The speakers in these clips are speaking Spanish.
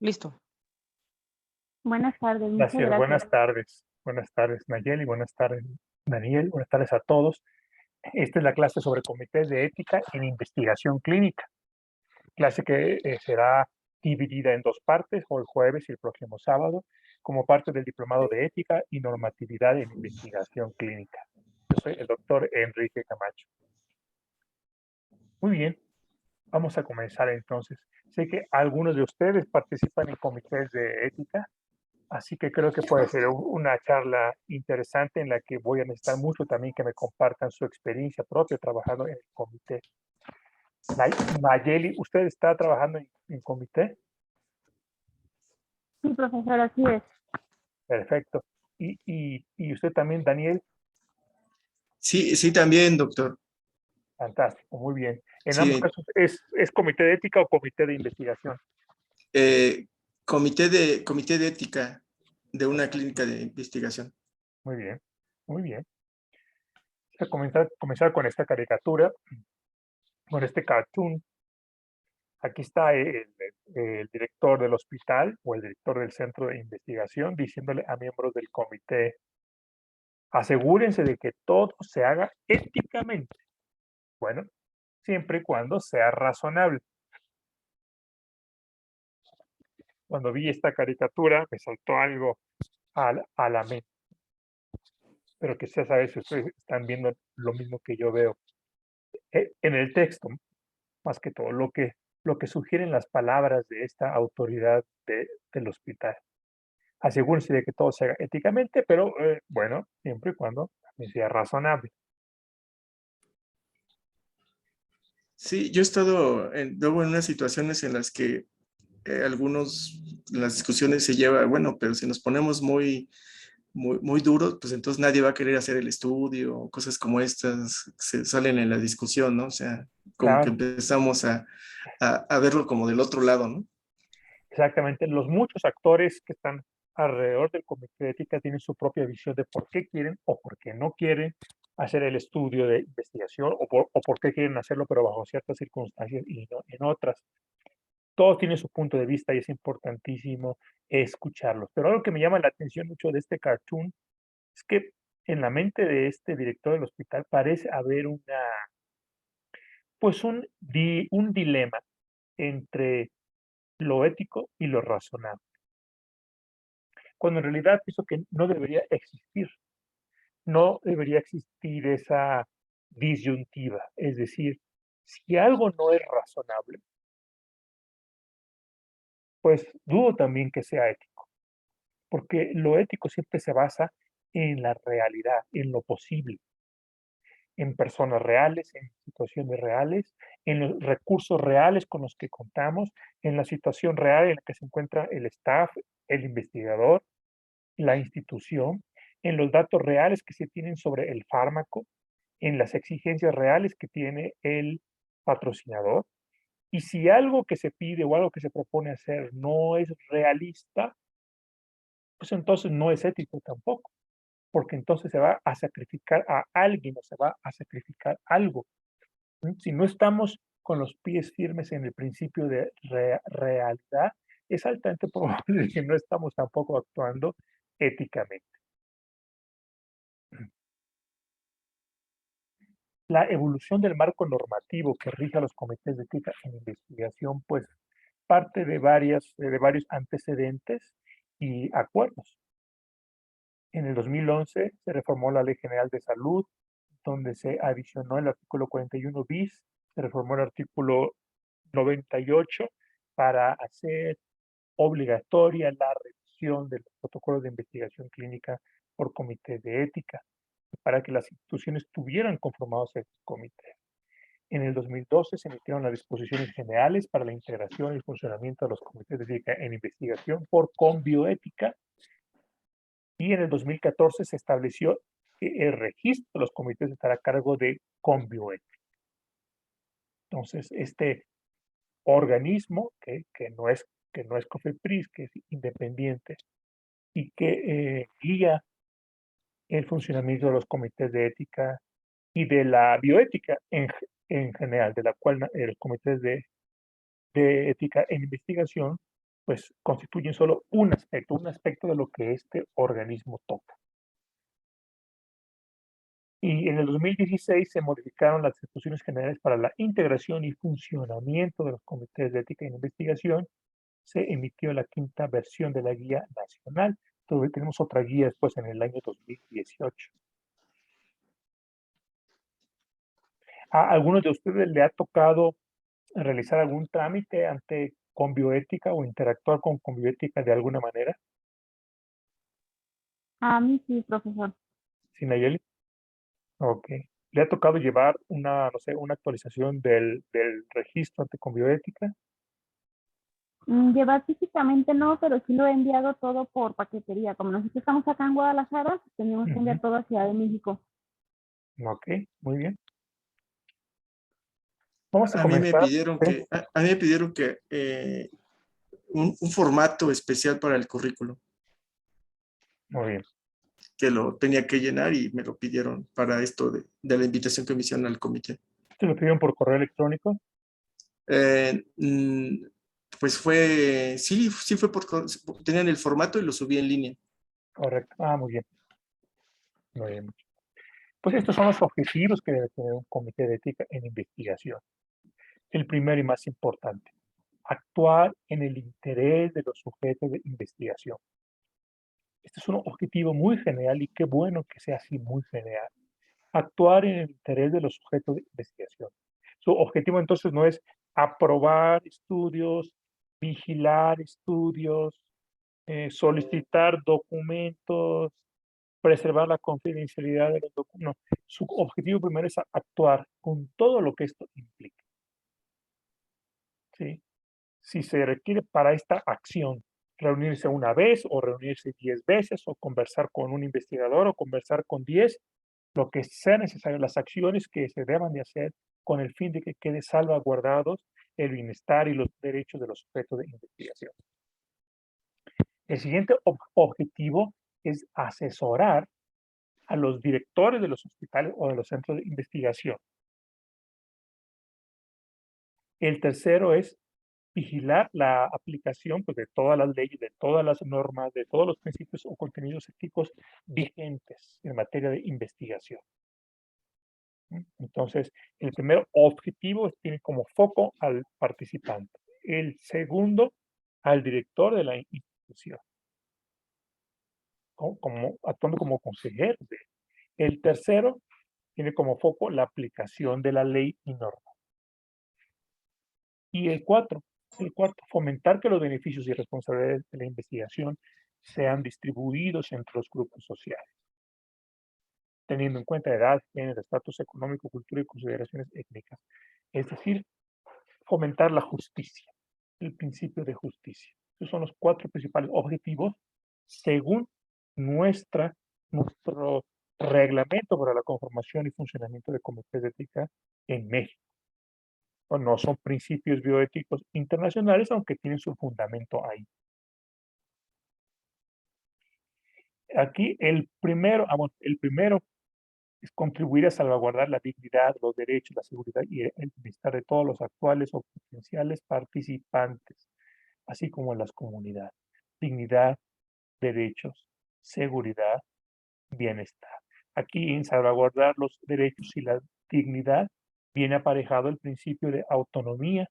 Listo. Buenas tardes, muchas Gracias, gracias. buenas tardes. Buenas tardes, Nayeli, buenas tardes, Daniel, buenas tardes a todos. Esta es la clase sobre comités de ética en investigación clínica, clase que será dividida en dos partes, hoy jueves y el próximo sábado, como parte del Diplomado de Ética y Normatividad en Investigación Clínica. Yo soy el doctor Enrique Camacho. Muy bien, vamos a comenzar entonces. Sé que algunos de ustedes participan en comités de ética. Así que creo que puede ser una charla interesante en la que voy a necesitar mucho también que me compartan su experiencia propia trabajando en el comité. Nayeli, ¿usted está trabajando en comité? Sí, profesor, así es. Perfecto. ¿Y usted también, Daniel? Sí, sí, también, doctor. Fantástico, muy bien. En ambos Sí, casos, ¿es comité de ética o comité de investigación? eh, comité de ética de una clínica de investigación. Muy bien, muy bien. Voy a comenzar con esta caricatura, con este cartoon. Aquí está el director del hospital o el director del centro de investigación diciéndole a miembros del comité, asegúrense de que todo se haga éticamente. Bueno, siempre y cuando sea razonable. Cuando vi esta caricatura me saltó algo a la mente, pero quizás a veces ustedes están viendo lo mismo que yo veo. En el texto, más que todo, lo que sugieren las palabras de esta autoridad del hospital. Asegúrense de que todo se haga éticamente, pero bueno, siempre y cuando también sea razonable. Sí, yo he estado luego en unas situaciones en las que las discusiones se lleva, bueno, pero si nos ponemos muy duros, pues entonces nadie va a querer hacer el estudio, cosas como estas se salen en la discusión, ¿no? O sea, como que Claro, empezamos a verlo como del otro lado, ¿no? exactamente. Los muchos actores que están alrededor del comité de ética tienen su propia visión de por qué quieren o por qué no quieren hacer el estudio de investigación o por qué quieren hacerlo, pero bajo ciertas circunstancias y no en otras. Todos tienen su punto de vista y es importantísimo escucharlos. Pero algo que me llama la atención mucho de este cartoon es que en la mente de este director del hospital parece haber pues un dilema entre lo ético y lo razonable, cuando en realidad pienso que no debería existir esa disyuntiva, es decir, si algo no es razonable, pues dudo también que sea ético, porque lo ético siempre se basa en la realidad, en lo posible, en personas reales, en situaciones reales, en los recursos reales con los que contamos, en la situación real en la que se encuentra el staff, el investigador, la institución, en los datos reales que se tienen sobre el fármaco, en las exigencias reales que tiene el patrocinador. Y si algo que se pide o algo que se propone hacer no es realista, pues entonces no es ético tampoco, porque entonces se va a sacrificar a alguien o se va a sacrificar algo. Si no estamos con los pies firmes en el principio de realidad, es altamente probable que no estamos tampoco actuando éticamente. La evolución del marco normativo que rige a los comités de ética en investigación, pues parte de varios antecedentes y acuerdos. En el 2011 se reformó la Ley General de Salud, donde se adicionó el artículo 41 bis, se reformó el artículo 98 para hacer obligatoria la revisión de los protocolos de investigación clínica por comités de ética, para que las instituciones tuvieran conformados estos comités. En el 2012 se emitieron las disposiciones generales para la integración y funcionamiento de los comités de ética en investigación por Conbioética y en el 2014 se estableció que el registro de los comités estará a cargo de Conbioética. Entonces, este organismo que no es COFEPRIS, que es independiente y que guía el funcionamiento de los comités de ética y de la bioética en general, de la cual los comités de ética en investigación pues constituyen solo un aspecto de lo que este organismo toca. Y en el 2016 se modificaron las disposiciones generales para la integración y funcionamiento de los comités de ética e investigación. Se emitió la 5ª versión de la guía nacional. Todavía tenemos otra guía después en el año 2018. ¿A algunos de ustedes le ha tocado realizar algún trámite ante Conbioética o interactuar con Conbioética de alguna manera? A mí sí, profesor. ¿Sí, Nayeli? Ok. ¿Le ha tocado llevar una, no sé, una actualización del registro ante Conbioética? Llevar físicamente no, pero sí lo he enviado todo por paquetería. Como nosotros estamos acá en Guadalajara, tenemos que enviar todo a Ciudad de México. Ok, muy bien. Vamos a A mí me comenzar. pidieron ¿Sí? que, a mí me pidieron que un formato especial para el currículo, Muy bien. que lo tenía que llenar y me lo pidieron para esto de la invitación que me hicieron al comité. ¿Te lo pidieron por correo electrónico? Pues sí fue tenían el formato y lo subí en línea. Correcto. Muy bien. Muy bien. Pues estos son los objetivos que debe tener un comité de ética en investigación. El primero y más importante, actuar en el interés de los sujetos de investigación. Este es un objetivo muy general y qué bueno que sea así muy general. Actuar en el interés de los sujetos de investigación. Su objetivo entonces no es aprobar estudios, vigilar estudios, solicitar documentos, preservar la confidencialidad de los documentos. No, su objetivo primero es actuar con todo lo que esto implica. ¿Sí? Si se requiere para esta acción reunirse una vez o reunirse 10 veces o conversar con un investigador o conversar con 10, lo que sea necesario, las acciones que se deban de hacer con el fin de que quede salvaguardados el bienestar y los derechos de los sujetos de investigación. El siguiente objetivo es asesorar a los directores de los hospitales o de los centros de investigación. El tercero es vigilar la aplicación, pues, de todas las leyes, de todas las normas, de todos los principios o contenidos éticos vigentes en materia de investigación. Entonces, el primer objetivo tiene como foco al participante. El segundo, al director de la institución, actuando como consejero. El tercero tiene como foco la aplicación de la ley y norma. Y el cuarto, fomentar que los beneficios y responsabilidades de la investigación sean distribuidos entre los grupos sociales, teniendo en cuenta edad, género, estatus económico, cultura y consideraciones étnicas. Es decir, fomentar la justicia, el principio de justicia. Esos son los 4 principales objetivos según nuestro reglamento para la conformación y funcionamiento de comités de ética en México. No son principios bioéticos internacionales, aunque tienen su fundamento ahí. Aquí el primero es contribuir a salvaguardar la dignidad, los derechos, la seguridad y el bienestar de todos los actuales o potenciales participantes, así como en las comunidades. Dignidad, derechos, seguridad, bienestar. Aquí en salvaguardar los derechos y la dignidad viene aparejado el principio de autonomía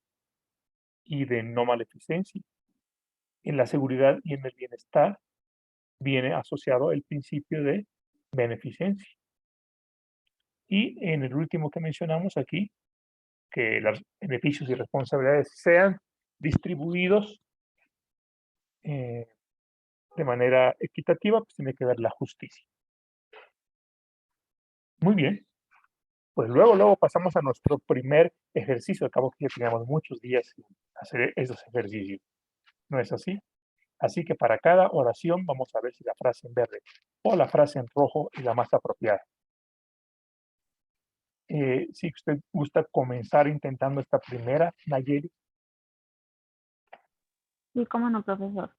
y de no maleficencia. En la seguridad y en el bienestar viene asociado el principio de beneficencia. Y en el último que mencionamos aquí, que los beneficios y responsabilidades sean distribuidos de manera equitativa, pues tiene que ver la justicia. Muy bien. Pues luego pasamos a nuestro primer ejercicio. Al cabo que ya teníamos muchos días sin hacer esos ejercicios. ¿No es así? Así que para cada oración vamos a ver si la frase en verde o la frase en rojo es la más apropiada. Si usted gusta comenzar intentando esta primera, Nayeli. Sí, cómo no, profesor.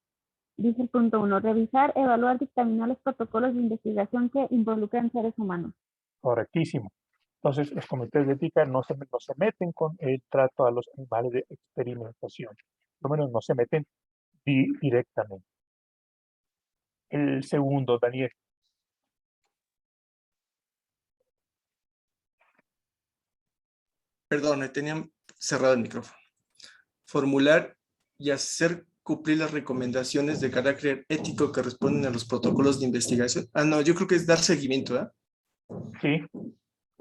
Dice el punto 1, revisar, evaluar, dictaminar los protocolos de investigación que involucran seres humanos. Correctísimo. Entonces, los comités de ética no se meten con el trato a los animales de experimentación. Por lo menos no se meten directamente. El segundo, Daniel. Perdón, tenía cerrado el micrófono. Formular y hacer cumplir las recomendaciones de carácter ético que responden a los protocolos de investigación. Ah, no, yo creo que es dar seguimiento, ¿eh? Sí,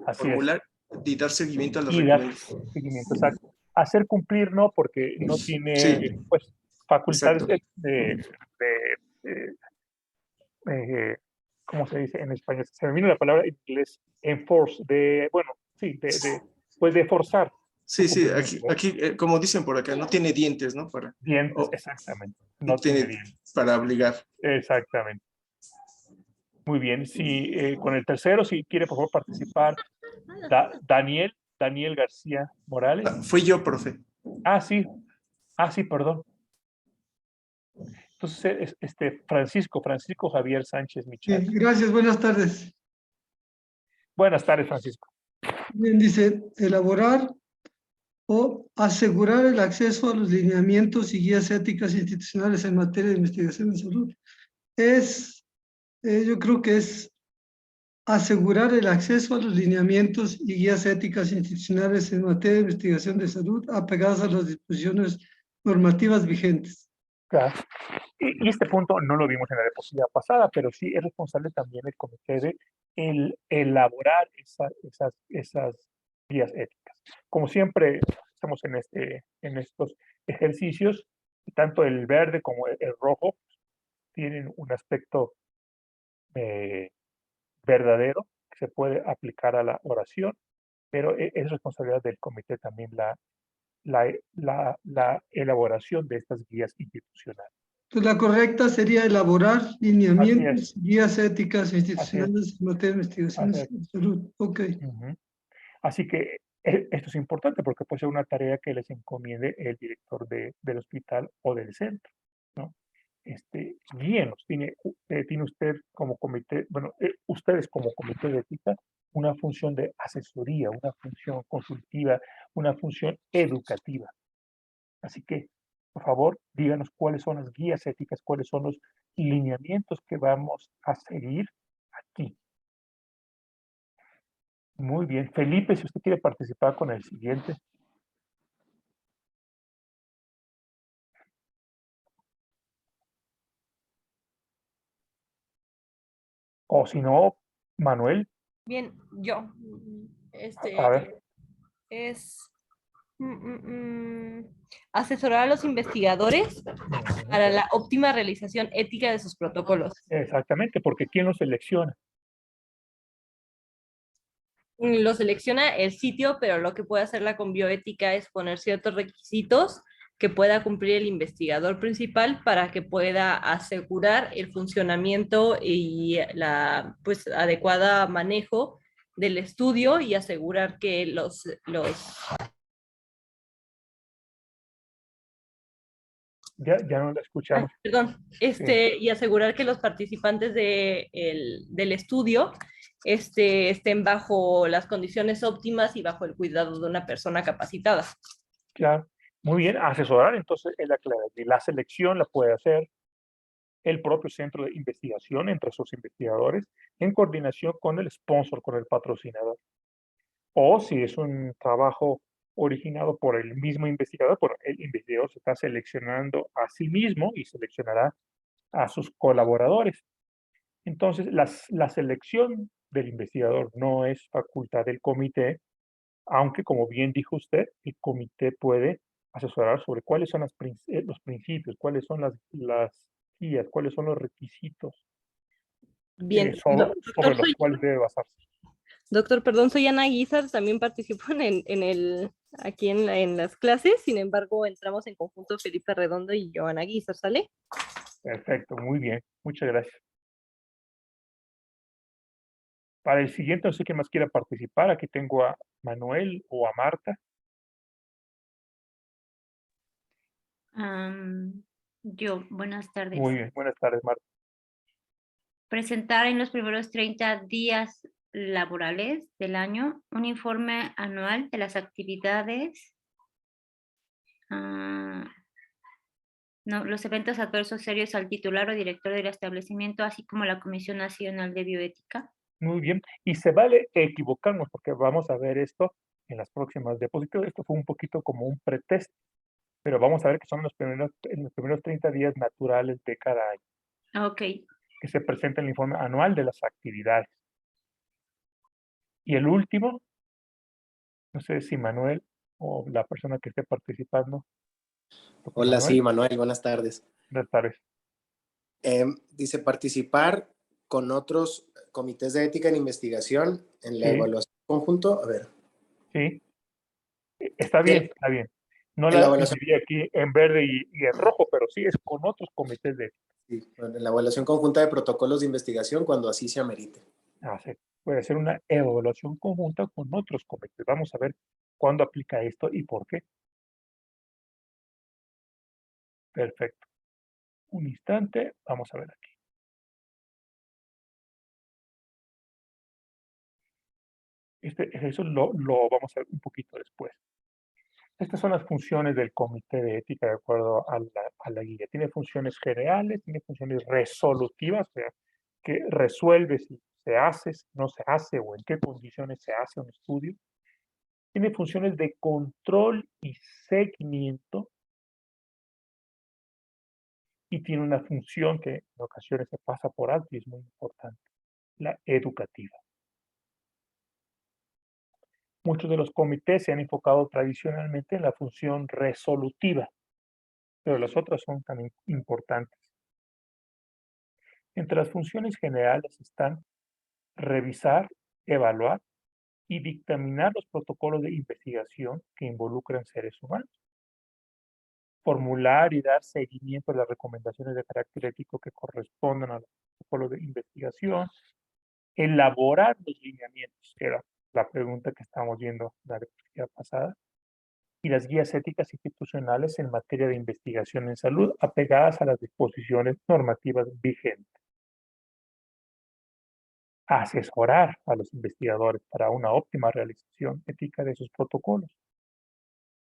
así es. Formular y dar seguimiento a las Y dar recomendaciones. seguimiento, exacto. Hacer cumplir no, porque no tiene Sí, pues facultades exacto. de, ¿cómo se dice en español? Se me vino la palabra en inglés, enforce, bueno, sí, pues de forzar su Sí, sí, cumplimiento, ¿verdad? aquí como dicen por acá, no tiene dientes, ¿no? Dientes, O exactamente. no No tiene tiene dientes. para obligar. Exactamente. Muy bien. Si, con el tercero, si quiere, por favor, participar, Daniel García Morales. Fui yo, profe. Ah, sí. Ah, sí, perdón. Entonces, Francisco Javier Sánchez Michal. Bien, gracias, buenas tardes. Buenas tardes, Francisco. Bien, dice, elaborar o asegurar el acceso a los lineamientos y guías éticas institucionales en materia de investigación en salud. Yo creo que es asegurar el acceso a los lineamientos y guías éticas institucionales en materia de investigación de salud apegadas a las disposiciones normativas vigentes. Claro. Y este punto no lo vimos en la diapositiva pasada, pero sí es responsable también el comité de elaborar esas guías éticas. Como siempre, estamos en estos ejercicios, tanto el verde como el rojo tienen un aspecto eh, verdadero que se puede aplicar a la oración, pero es responsabilidad del comité también la elaboración de estas guías institucionales. Entonces, la correcta sería elaborar Así es, lineamientos, guías éticas así es, institucionales en materia de investigación así es. en salud. Ok. Ujú. Así que esto es importante porque puede ser una tarea que les encomiende el director del hospital o del centro, ¿no? Guíenos, tiene usted como comité, bueno, ustedes como comité de ética, una función de asesoría, una función consultiva, una función educativa. Así que, por favor, díganos cuáles son las guías éticas, cuáles son los lineamientos que vamos a seguir aquí. Muy bien. Felipe, si usted quiere participar con el siguiente. O si no, Manuel, Bien, yo. a ver. Es asesorar a los investigadores Ujú. para la óptima realización ética de sus protocolos. Exactamente, porque ¿quién los selecciona? Lo selecciona el sitio, pero lo que puede hacer la bioética es poner ciertos requisitos que pueda cumplir el investigador principal para que pueda asegurar el funcionamiento y la pues adecuada manejo del estudio y asegurar que Ya no la escuchamos. perdón, Sí, y asegurar que los participantes del estudio estén bajo las condiciones óptimas y bajo el cuidado de una persona capacitada. claro. Muy bien, asesorar entonces es la clave. La selección la puede hacer el propio centro de investigación entre sus investigadores en coordinación con el sponsor, con el patrocinador. O si es un trabajo originado por el mismo investigador, bueno, el investigador se está seleccionando a sí mismo y seleccionará a sus colaboradores. Entonces, la selección del investigador no es facultad del comité, aunque, como bien dijo usted, el comité puede asesorar sobre cuáles son los principios, cuáles son las guías, cuáles son los requisitos Bien, sobre los cuales debe basarse. doctor, perdón, soy Ana Guizar, también participo aquí en las clases, sin embargo, entramos en conjunto Felipe Redondo y yo, Ana Guizar, ¿sale? Perfecto, muy bien. Muchas gracias. Para el siguiente, no sé quién más quiera participar. Aquí tengo a Manuel o a Marta. Buenas tardes. Muy bien, buenas tardes, Marta. Presentar en los primeros 30 días laborales del año un informe anual de las actividades No, los eventos adversos serios al titular o director del establecimiento, así como la Comisión Nacional de Bioética. Muy bien. Y se vale equivocarnos porque vamos a ver esto en las próximas diapositivas. Esto fue un poquito como un pretest, pero vamos a ver que son en los primeros 30 días naturales de cada año Ok. que se presenta el informe anual de las actividades. Y el último, no sé si Manuel o la persona que esté participando. Hola, Manuel, sí, Manuel, buenas tardes. buenas tardes. Dice participar con otros comités de ética en investigación en la Sí. evaluación conjunto. A ver. Sí, está bien, está bien. No En la la evaluación, dividí aquí en verde y en rojo, pero sí es con otros comités de ética. sí, en la evaluación conjunta de protocolos de investigación cuando así se amerite. Puede ser una evaluación conjunta con otros comités. Vamos a ver cuándo aplica esto y por qué. Perfecto. Un instante, vamos a ver aquí. Eso lo vamos a ver un poquito después. Estas son las funciones del comité de ética de acuerdo a la guía. Tiene funciones generales, tiene funciones resolutivas, o sea, que resuelve si se hace, si no se hace o en qué condiciones se hace un estudio. Tiene funciones de control y seguimiento y tiene una función que en ocasiones se pasa por alto y es muy importante, la educativa. Muchos de los comités se han enfocado tradicionalmente en la función resolutiva, pero las otras son también importantes. Entre las funciones generales están revisar, evaluar y dictaminar los protocolos de investigación que involucran seres humanos. Formular y dar seguimiento a las recomendaciones de carácter ético que correspondan a los protocolos de investigación. Elaborar los lineamientos, que era la pregunta que estábamos viendo la diapositiva pasada. Y las guías éticas institucionales en materia de investigación en salud apegadas a las disposiciones normativas vigentes. Asesorar a los investigadores para una óptima realización ética de sus protocolos.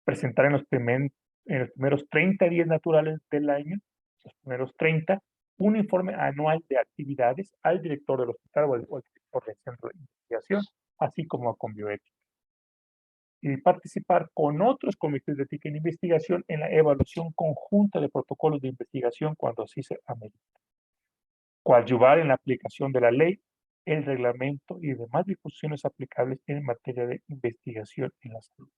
Presentar en los primeros 30 días naturales del año, los primeros 30, un informe anual de actividades al director del hospital o al director del centro de investigación, así como a Conbioética. Y participar con otros comités de ética en investigación en la evaluación conjunta de protocolos de investigación cuando así se amerita. Coadyuvar en la aplicación de la ley, el reglamento y demás disposiciones aplicables en materia de investigación en la salud.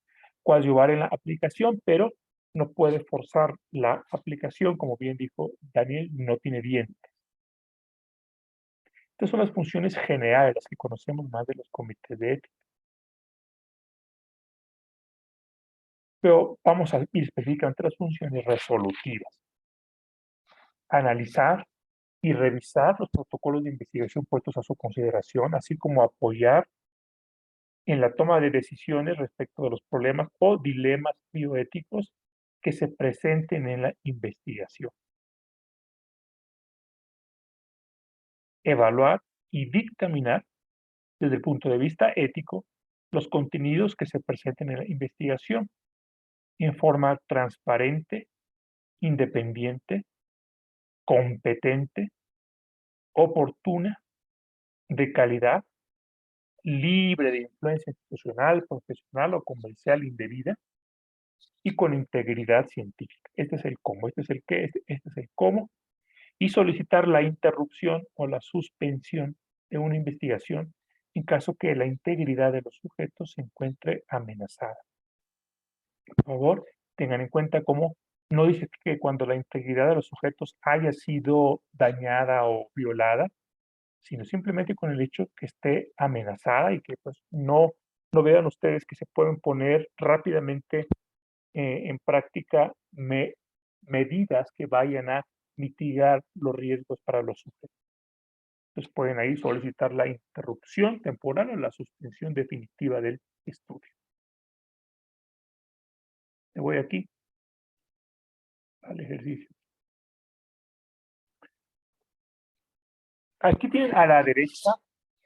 Coadyuvar en la aplicación, pero no puede forzar la aplicación, como bien dijo Daniel, no tiene dientes. Estas son las funciones generales, las que conocemos más de los comités de ética. Pero vamos a ir específicamente las funciones resolutivas. Analizar y revisar los protocolos de investigación puestos a su consideración, así como apoyar en la toma de decisiones respecto de los problemas o dilemas bioéticos que se presenten en la investigación. Evaluar y dictaminar desde el punto de vista ético los contenidos que se presenten en la investigación en forma transparente, independiente, competente, oportuna, de calidad, libre de influencia institucional, profesional o comercial indebida y con integridad científica. Este es el cómo, este es el qué, este es el cómo. Y solicitar la interrupción o la suspensión de una investigación en caso que la integridad de los sujetos se encuentre amenazada. Por favor, tengan en cuenta cómo no dice que cuando la integridad de los sujetos haya sido dañada o violada, sino simplemente con el hecho que esté amenazada y que pues no vean ustedes que se pueden poner rápidamente en práctica medidas que vayan a mitigar los riesgos para los sujetos. Entonces pueden ahí solicitar la interrupción temporal o la suspensión definitiva del estudio. Me voy aquí al ejercicio. Aquí tienen a la derecha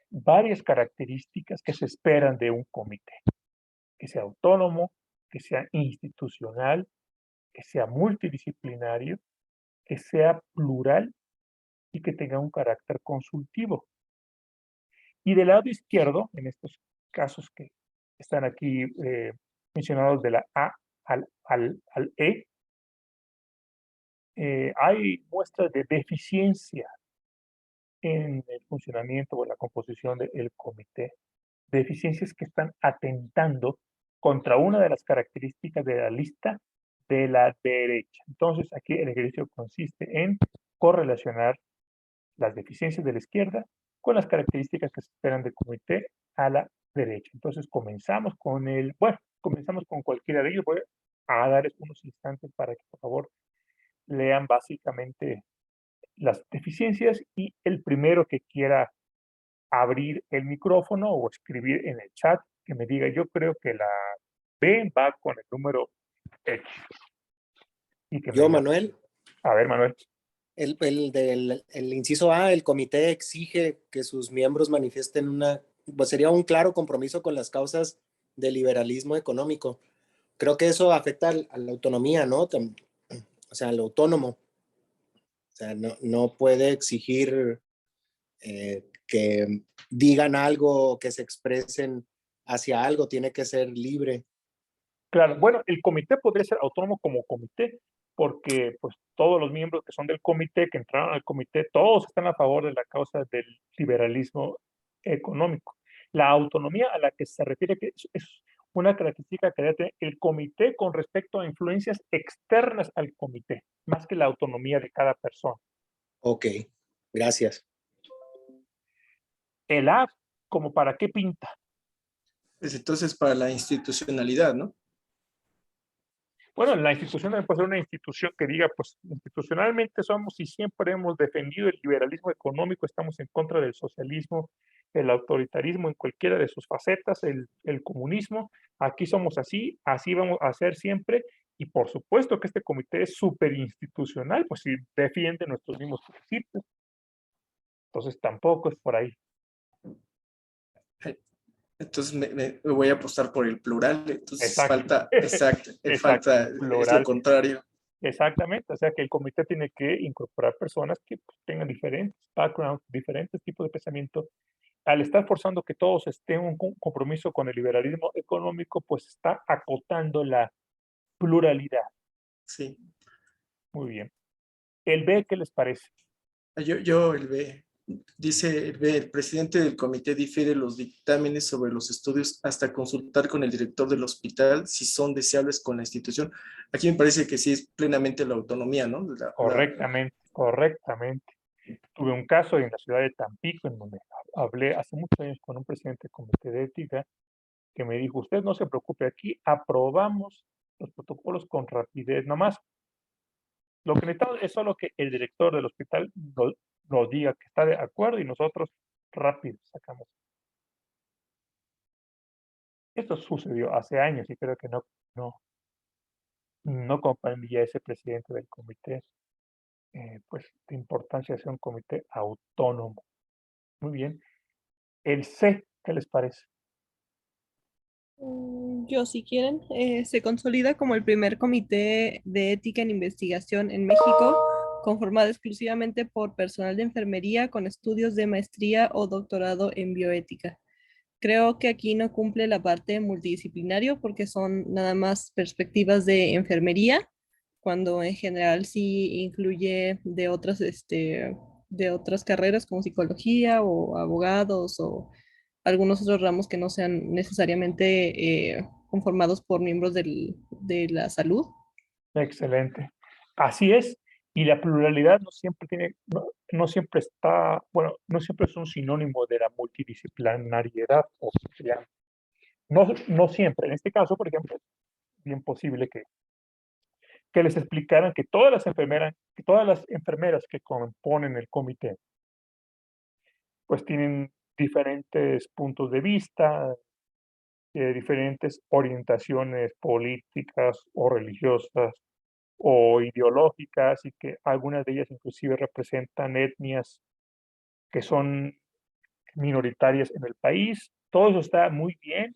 varias características que se esperan de un comité. Que sea autónomo, que sea institucional, que sea multidisciplinario que sea plural y que tenga un carácter consultivo. Y del lado izquierdo, en estos casos que están aquí mencionados de la A al E, hay muestras de deficiencia en el funcionamiento o en la composición del comité, deficiencias que están atentando contra una de las características de la lista de la derecha. Entonces, aquí el ejercicio consiste en correlacionar las deficiencias de la izquierda con las características que se esperan del comité a la derecha. Entonces, comenzamos con comenzamos con cualquiera de ellos. Voy a darles unos instantes para que, por favor, lean básicamente las deficiencias y el primero que quiera abrir el micrófono o escribir en el chat que me diga, yo creo que la B va con el número X. Y que me Yo, diga, Manuel, a ver, Manuel. el inciso A, el comité exige que sus miembros manifiesten pues sería un claro compromiso con las causas del liberalismo económico. Creo que eso afecta a la autonomía, ¿no? O sea, al autónomo. O sea, no puede exigir que digan algo, que se expresen hacia algo, tiene que ser libre. Claro, bueno, el comité podría ser autónomo como comité, porque pues todos los miembros que son del comité, que entraron al comité, todos están a favor de la causa del liberalismo económico. La autonomía a la que se refiere que es una característica que debe tener el comité con respecto a influencias externas al comité, más que la autonomía de cada persona. Ok, gracias. El A, ¿como para qué pinta? Pues entonces para la institucionalidad, ¿no? Bueno, la institución debe ser una institución que diga, pues institucionalmente somos y siempre hemos defendido el liberalismo económico, estamos en contra del socialismo, el autoritarismo en cualquiera de sus facetas, el comunismo, aquí somos así, así vamos a ser siempre, y por supuesto que este comité es súper institucional, pues si defiende nuestros mismos principios. Entonces tampoco es por ahí. Entonces me voy a apostar por el plural. Entonces Exacto. falta, exacto, Exacto, falta, es lo plural. contrario. Exactamente, o sea que el comité tiene que incorporar personas que pues, tengan diferentes backgrounds, diferentes tipos de pensamiento. Al estar forzando que todos estén en un compromiso con el liberalismo económico, pues está acotando la pluralidad. Sí. Muy bien. ¿El B qué les parece? El B. Dice el B, el presidente del comité difiere los dictámenes sobre los estudios hasta consultar con el director del hospital si son deseables con la institución. Aquí me parece que sí es plenamente la autonomía, ¿no? Correctamente, correctamente. Tuve un caso en la ciudad de Tampico en donde hablé hace muchos años con un presidente del comité de ética que me dijo, usted no se preocupe, aquí aprobamos los protocolos con rapidez, nomás. Lo que necesitamos es solo que el director del hospital nos diga que está de acuerdo y nosotros rápido sacamos. Esto sucedió hace años y creo que no comprendía ese presidente del comité, pues, de importancia de ser un comité autónomo. Muy bien. El C, ¿qué les parece? Yo, si quieren, se consolida como el primer comité de ética en investigación en México, conformado exclusivamente por personal de enfermería con estudios de maestría o doctorado en bioética. Creo que aquí no cumple la parte multidisciplinario porque son nada más perspectivas de enfermería, cuando en general sí incluye de otras carreras como psicología o abogados o algunos otros ramos que no sean necesariamente conformados por miembros de la salud. Excelente. Así es. Y la pluralidad no siempre está, bueno, no siempre es un sinónimo de la multidisciplinariedad o se llama. No siempre. En este caso, por ejemplo, es bien posible que les explicaran que todas las enfermeras que componen el comité, pues tienen diferentes puntos de vista, diferentes orientaciones políticas o religiosas o ideológicas y que algunas de ellas inclusive representan etnias que son minoritarias en el país. Todo eso está muy bien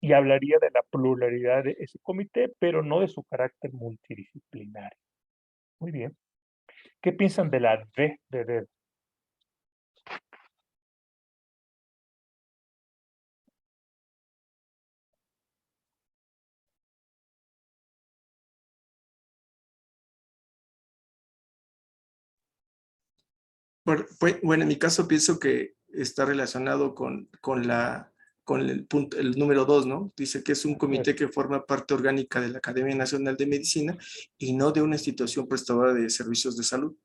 y hablaría de la pluralidad de ese comité, pero no de su carácter multidisciplinario. Muy bien. ¿Qué piensan de la D de dedo? Bueno, en mi caso pienso que está relacionado con el punto, el número 2, ¿no? Dice que es un comité que forma parte orgánica de la Academia Nacional de Medicina y no de una institución prestadora de servicios de salud.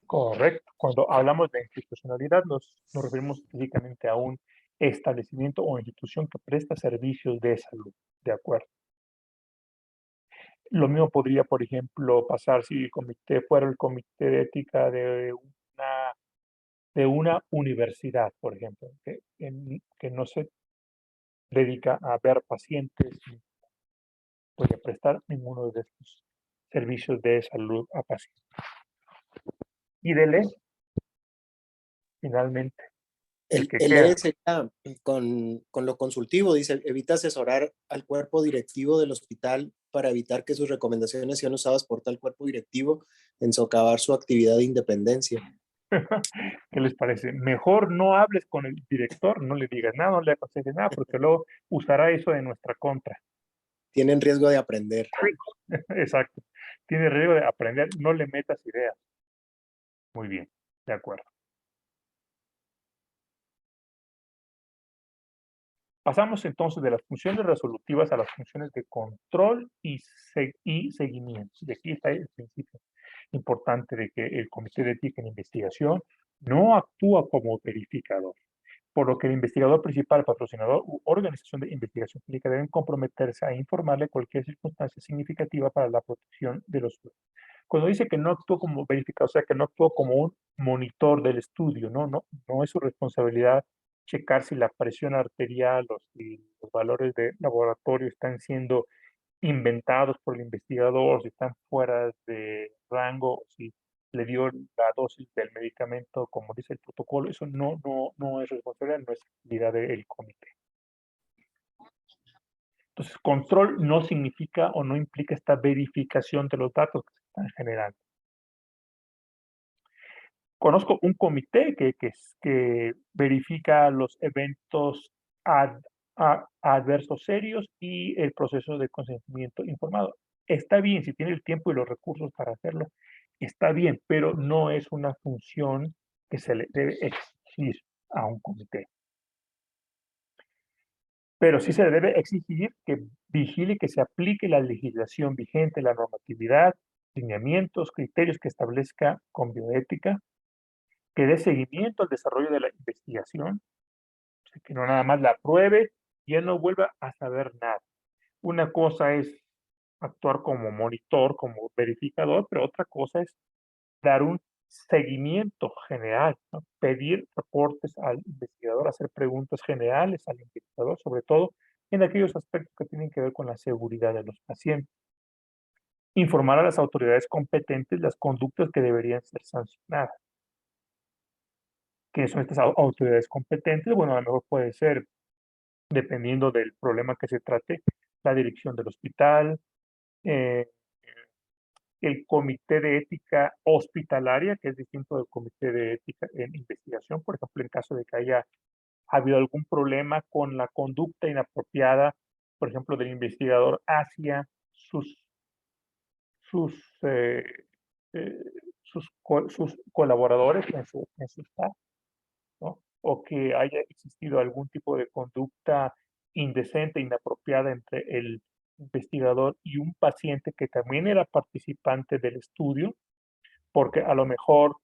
Correcto. Cuando hablamos de institucionalidad nos referimos específicamente a un establecimiento o institución que presta servicios de salud. De acuerdo. Lo mismo podría, por ejemplo, pasar si el comité fuera el comité de ética de una universidad, por ejemplo, que no se dedica a ver pacientes, ni puede prestar ninguno de estos servicios de salud a pacientes. Y del E, finalmente, el que El queda. E sería con lo consultivo, dice, evita asesorar al cuerpo directivo del hospital para evitar que sus recomendaciones sean usadas por tal cuerpo directivo en socavar su actividad de independencia. ¿Qué les parece? Mejor no hables con el director, no le digas nada, no le aconsejes nada, porque luego usará eso de nuestra contra. Tienen riesgo de aprender. Exacto. Tiene riesgo de aprender, no le metas ideas. Muy bien, de acuerdo. Pasamos entonces de las funciones resolutivas a las funciones de control y seguimiento. Y aquí está el principio importante de que el Comité de Ética en Investigación no actúa como verificador, por lo que el investigador principal, patrocinador u organización de investigación clínica deben comprometerse a informarle cualquier circunstancia significativa para la protección de los estudios. Cuando dice que no actúa como verificador, o sea, que no actúa como un monitor del estudio, no es su responsabilidad checar si la presión arterial o si los valores de laboratorio están siendo inventados por el investigador, si están fuera de rango, si le dio la dosis del medicamento como dice el protocolo, eso no es responsabilidad, no es actividad del comité. Entonces, control no significa o no implica esta verificación de los datos que se están generando. Conozco un comité que verifica los eventos adversos serios y el proceso de consentimiento informado. Está bien, si tiene el tiempo y los recursos para hacerlo, está bien, pero no es una función que se le debe exigir a un comité. Pero sí se le debe exigir que vigile que se aplique la legislación vigente, la normatividad, lineamientos, criterios que establezca con bioética, que dé seguimiento al desarrollo de la investigación, o sea, que no nada más la apruebe y ya no vuelva a saber nada. Una cosa es actuar como monitor, como verificador, pero otra cosa es dar un seguimiento general, ¿no? Pedir reportes al investigador, hacer preguntas generales al investigador, sobre todo en aquellos aspectos que tienen que ver con la seguridad de los pacientes. Informar a las autoridades competentes las conductas que deberían ser sancionadas. ¿Qué son estas autoridades competentes? Bueno, a lo mejor puede ser, dependiendo del problema que se trate, la dirección del hospital, eh, el comité de ética hospitalaria, que es distinto del comité de ética en investigación, por ejemplo, en caso de que haya habido algún problema con la conducta inapropiada, por ejemplo, del investigador hacia sus, eh, eh, sus colaboradores en su staff, ¿no? O que haya existido algún tipo de conducta indecente, inapropiada entre el investigador y un paciente que también era participante del estudio, porque a lo mejor,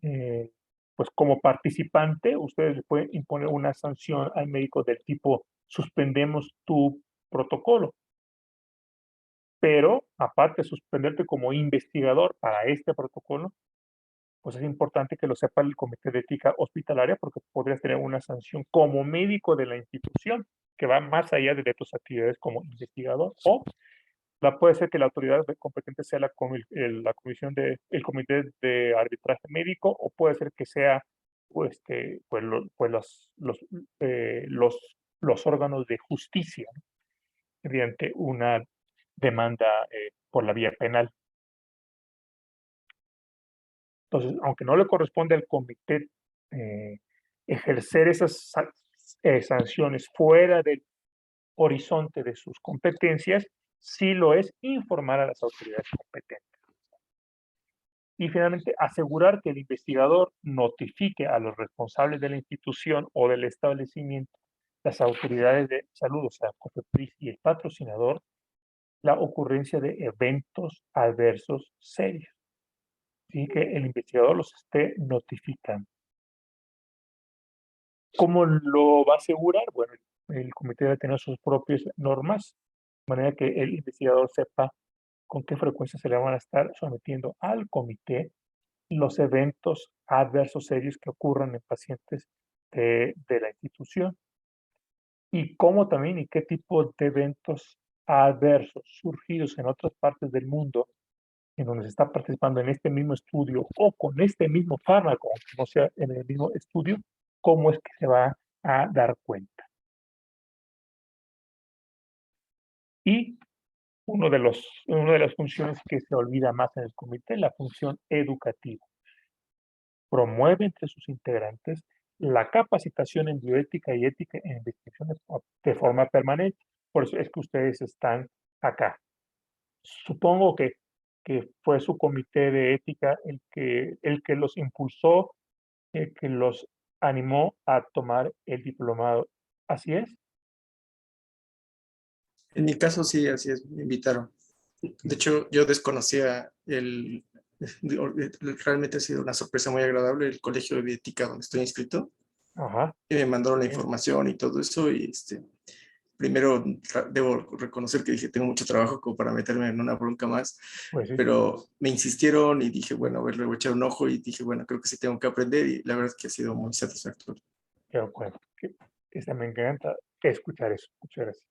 pues como participante, ustedes le pueden imponer una sanción al médico del tipo, suspendemos tu protocolo. Pero, aparte de suspenderte como investigador para este protocolo, pues es importante que lo sepa el Comité de Ética Hospitalaria, porque podrías tener una sanción como médico de la institución, que va más allá de tus actividades como investigador, o puede ser que la autoridad competente sea la comisión el Comité de Arbitraje Médico, o puede ser que sea pues, los órganos de justicia, ¿no? Mediante una demanda por la vía penal. Entonces, aunque no le corresponde al comité ejercer esas sanciones fuera del horizonte de sus competencias, sí lo es informar a las autoridades competentes. Y finalmente, asegurar que el investigador notifique a los responsables de la institución o del establecimiento, las autoridades de salud, o sea, COFEPRIS y el patrocinador, la ocurrencia de eventos adversos serios. Así que el investigador los esté notificando. ¿Cómo lo va a asegurar? Bueno, el comité debe tener sus propias normas, de manera que el investigador sepa con qué frecuencia se le van a estar sometiendo al comité los eventos adversos serios que ocurran en pacientes de la institución. Y cómo también y qué tipo de eventos adversos surgidos en otras partes del mundo, en donde se está participando en este mismo estudio o con este mismo fármaco, aunque no sea en el mismo estudio, cómo es que se va a dar cuenta. Y una de las funciones que se olvida más en el comité, la función educativa. Promueve entre sus integrantes la capacitación en bioética y ética en investigación de forma permanente. Por eso es que ustedes están acá. Supongo que fue su comité de ética el que los impulsó, el que los animó a tomar el diplomado. ¿Así es? En mi caso sí, así es, me invitaron. De hecho, yo desconocía realmente ha sido una sorpresa muy agradable el colegio de bioética donde estoy inscrito. Ajá. Y me mandaron la Bien. información y todo eso y primero debo reconocer que dije, tengo mucho trabajo como para meterme en una bronca más, Pues sí, pero me insistieron y dije, bueno, a ver, le voy a echar un ojo y dije, bueno, creo que sí tengo que aprender y la verdad es que ha sido muy satisfactorio. de acuerdo. Me encanta escuchar eso. Muchas gracias.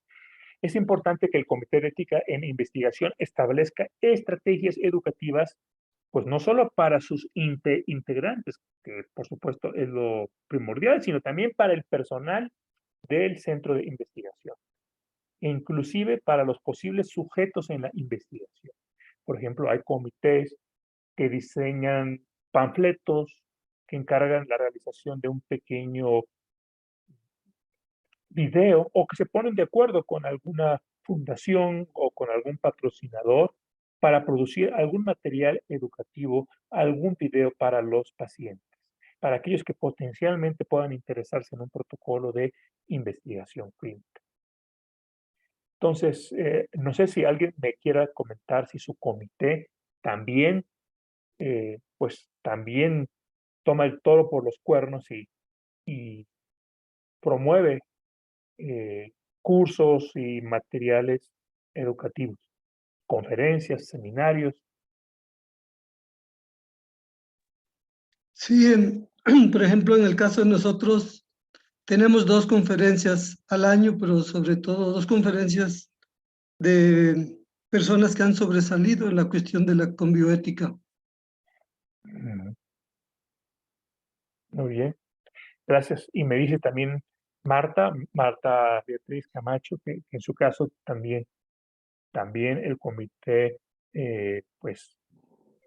Es importante que el Comité de Ética en Investigación establezca estrategias educativas, pues no solo para sus integrantes, que por supuesto es lo primordial, sino también para el personal del centro de investigación, e inclusive para los posibles sujetos en la investigación. Por ejemplo, hay comités que diseñan panfletos, que encargan la realización de un pequeño video o que se ponen de acuerdo con alguna fundación o con algún patrocinador para producir algún material educativo, algún video para los pacientes, para aquellos que potencialmente puedan interesarse en un protocolo de investigación clínica. Entonces, no sé si alguien me quiera comentar si su comité también, pues también toma el toro por los cuernos y promueve cursos y materiales educativos, conferencias, seminarios. Sí, por ejemplo, en el caso de nosotros, tenemos 2 conferencias al año, pero sobre todo 2 conferencias de personas que han sobresalido en la cuestión de la bioética. Muy bien, gracias. Y me dice también Marta Beatriz Camacho, que en su caso también el comité pues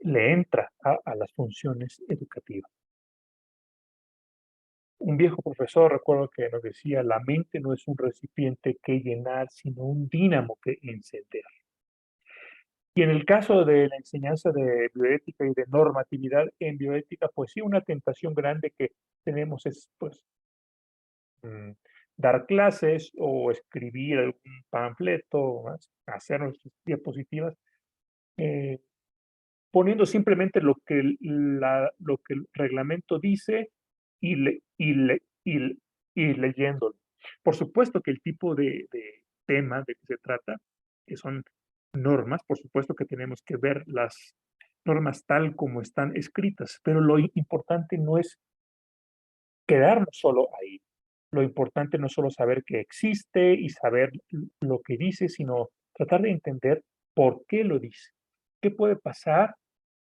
le entra a las funciones educativas. Un viejo profesor, recuerdo que nos decía, la mente no es un recipiente que llenar, sino un dínamo que encender. Y en el caso de la enseñanza de bioética y de normatividad en bioética, pues sí, una tentación grande que tenemos es, pues, dar clases o escribir algún panfleto, hacer nuestras diapositivas, poniendo simplemente lo que el reglamento dice y leyéndolo. Por supuesto que el tipo de tema de que se trata, que son normas, por supuesto que tenemos que ver las normas tal como están escritas, pero lo importante no es quedarnos solo ahí. Lo importante no es solo saber que existe y saber lo que dice, sino tratar de entender por qué lo dice. ¿Qué puede pasar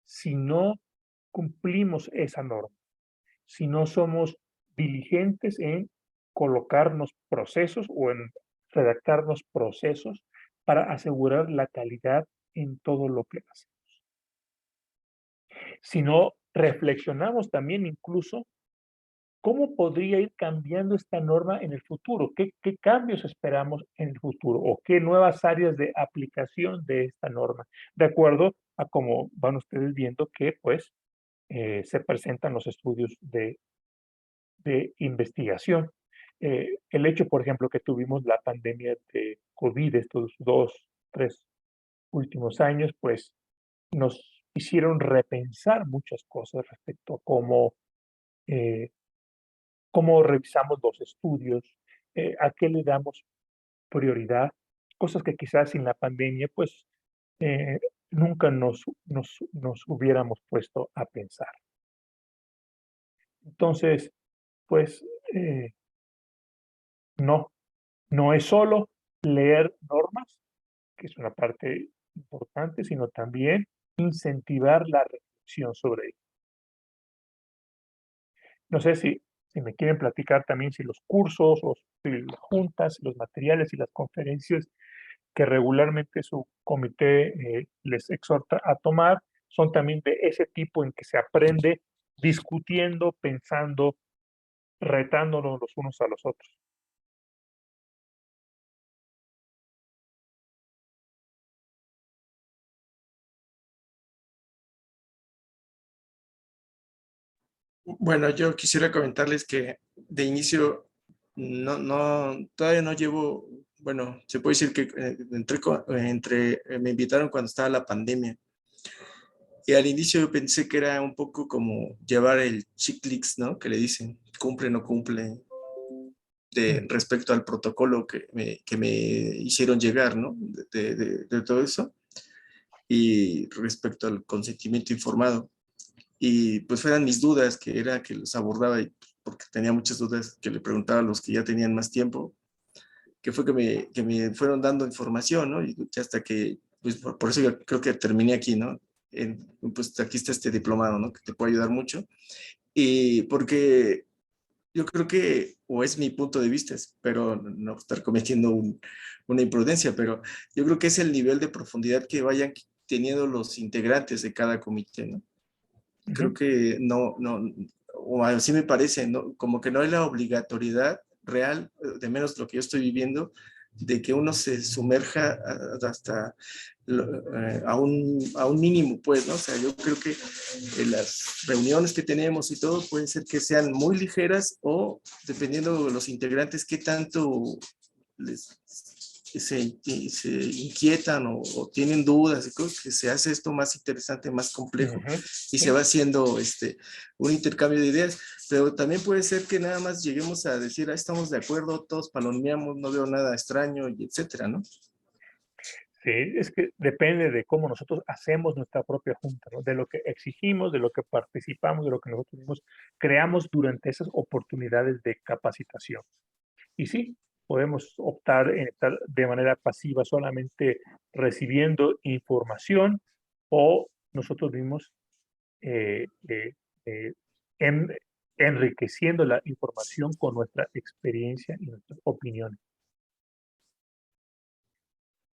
si no cumplimos esa norma? Si no somos diligentes en colocarnos procesos o en redactarnos procesos para asegurar la calidad en todo lo que hacemos. Si no reflexionamos también incluso cómo podría ir cambiando esta norma en el futuro, qué cambios esperamos en el futuro o qué nuevas áreas de aplicación de esta norma, de acuerdo a cómo van ustedes viendo que pues se presentan los estudios de investigación. El hecho, por ejemplo, que tuvimos la pandemia de COVID estos 2, 3 últimos años, pues nos hicieron repensar muchas cosas respecto a cómo revisamos los estudios, a qué le damos prioridad, cosas que quizás sin la pandemia, pues eh, nunca nos hubiéramos puesto a pensar. Entonces, pues no, no es solo leer normas, que es una parte importante, sino también incentivar la reflexión sobre ello. No sé si me quieren platicar también si los cursos, o si las juntas, los materiales y las conferencias que regularmente su comité les exhorta a tomar son también de ese tipo en que se aprende discutiendo, pensando, retándonos los unos a los otros. Bueno, yo quisiera comentarles que de inicio todavía no llevo, bueno, se puede decir que me invitaron cuando estaba la pandemia. Y al inicio yo pensé que era un poco como llevar el checklist, ¿no? Que le dicen, cumple, no cumple, respecto al protocolo que me hicieron llegar, ¿no? De todo eso. Y respecto al consentimiento informado. Y pues fueran mis dudas, que era que los abordaba, porque tenía muchas dudas que le preguntaba a los que ya tenían más tiempo, que fue que me fueron dando información, ¿no? Y hasta que, pues por eso yo creo que terminé aquí, ¿no? Pues aquí está este diplomado, ¿no? Que te puede ayudar mucho. Y porque yo creo que, o es mi punto de vista, pero no estar cometiendo una imprudencia, pero yo creo que es el nivel de profundidad que vayan teniendo los integrantes de cada comité, ¿no? Creo que o así me parece, ¿no? Como que no hay la obligatoriedad real, de menos lo que yo estoy viviendo, de que uno se sumerja hasta a un mínimo, pues, ¿no? O sea, yo creo que las reuniones que tenemos y todo pueden ser que sean muy ligeras o, dependiendo de los integrantes, qué tanto se inquietan o tienen dudas, y cosas, que se hace esto más interesante, más complejo, y se va haciendo un intercambio de ideas, pero también puede ser que nada más lleguemos a decir, estamos de acuerdo, todos palomeamos, no veo nada extraño, y etcétera, ¿no? Sí, es que depende de cómo nosotros hacemos nuestra propia junta, ¿no? De lo que exigimos, de lo que participamos, de lo que nosotros mismos creamos durante esas oportunidades de capacitación. Y sí, podemos optar en estar de manera pasiva solamente recibiendo información o nosotros mismos eh, eh, eh, en- enriqueciendo la información con nuestra experiencia y nuestras opiniones.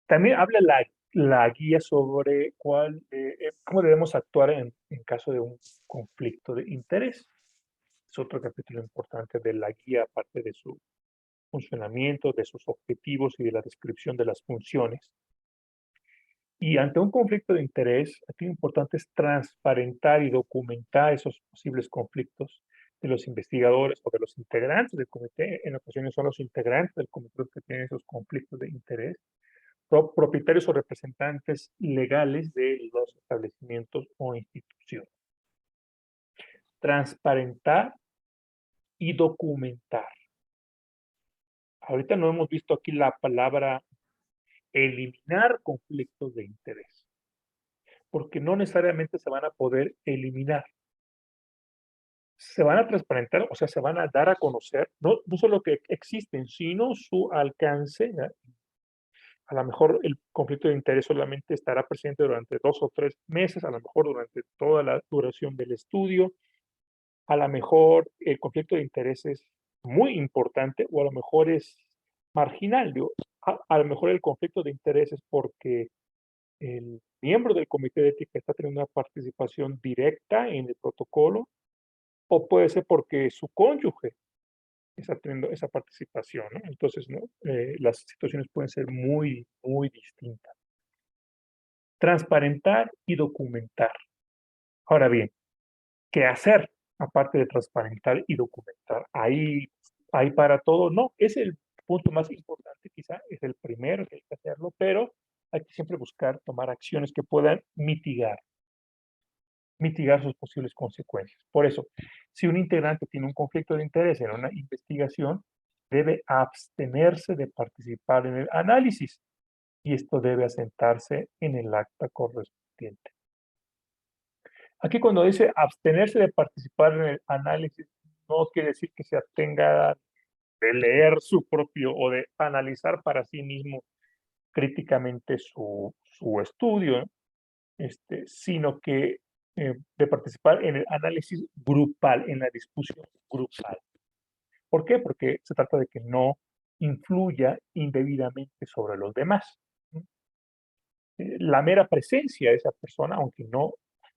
También habla la guía sobre cómo debemos actuar en caso de un conflicto de interés. Es otro capítulo importante de la guía, aparte de su funcionamiento, de sus objetivos y de la descripción de las funciones. Y ante un conflicto de interés, aquí lo importante es transparentar y documentar esos posibles conflictos de los investigadores o de los integrantes del comité. En ocasiones son los integrantes del comité los que tienen esos conflictos de interés, propietarios o representantes legales de los establecimientos o instituciones. Transparentar y documentar. Ahorita no hemos visto aquí la palabra eliminar conflictos de interés, porque no necesariamente se van a poder eliminar. Se van a transparentar, o sea, se van a dar a conocer, no solo que existen, sino su alcance. ¿Ya? A lo mejor el conflicto de interés solamente estará presente durante 2 o 3 meses, a lo mejor durante toda la duración del estudio, a lo mejor el conflicto de interés es muy importante o a lo mejor es marginal. Digo, a lo mejor el conflicto de interés es porque el miembro del comité de ética está teniendo una participación directa en el protocolo, o puede ser porque su cónyuge está teniendo esa participación, ¿no? Entonces, ¿no? Las situaciones pueden ser muy, muy distintas. Transparentar y documentar. Ahora bien, ¿qué hacer aparte de transparentar y documentar? Ahí para todo, no, es el punto más importante, quizá es el primero que hay que hacerlo, pero hay que siempre buscar tomar acciones que puedan mitigar sus posibles consecuencias. Por eso, si un integrante tiene un conflicto de interés en una investigación, debe abstenerse de participar en el análisis y esto debe asentarse en el acta correspondiente. Aquí cuando dice abstenerse de participar en el análisis, no quiere decir que se abstenga de leer su propio o de analizar para sí mismo críticamente su estudio, sino que de participar en el análisis grupal, en la discusión grupal. ¿Por qué? Porque se trata de que no influya indebidamente sobre los demás. La mera presencia de esa persona, aunque no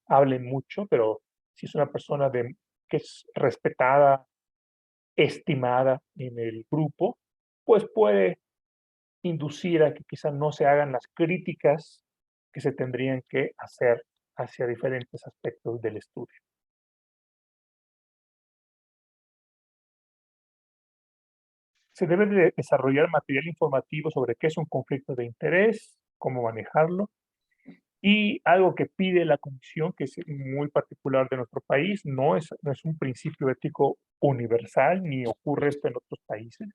hable mucho, pero si es una persona que es respetada, estimada en el grupo, pues puede inducir a que quizás no se hagan las críticas que se tendrían que hacer hacia diferentes aspectos del estudio. Se debe de desarrollar material informativo sobre qué es un conflicto de interés, cómo manejarlo, y algo que pide la Comisión, que es muy particular de nuestro país, no es un principio ético universal, ni ocurre esto en otros países,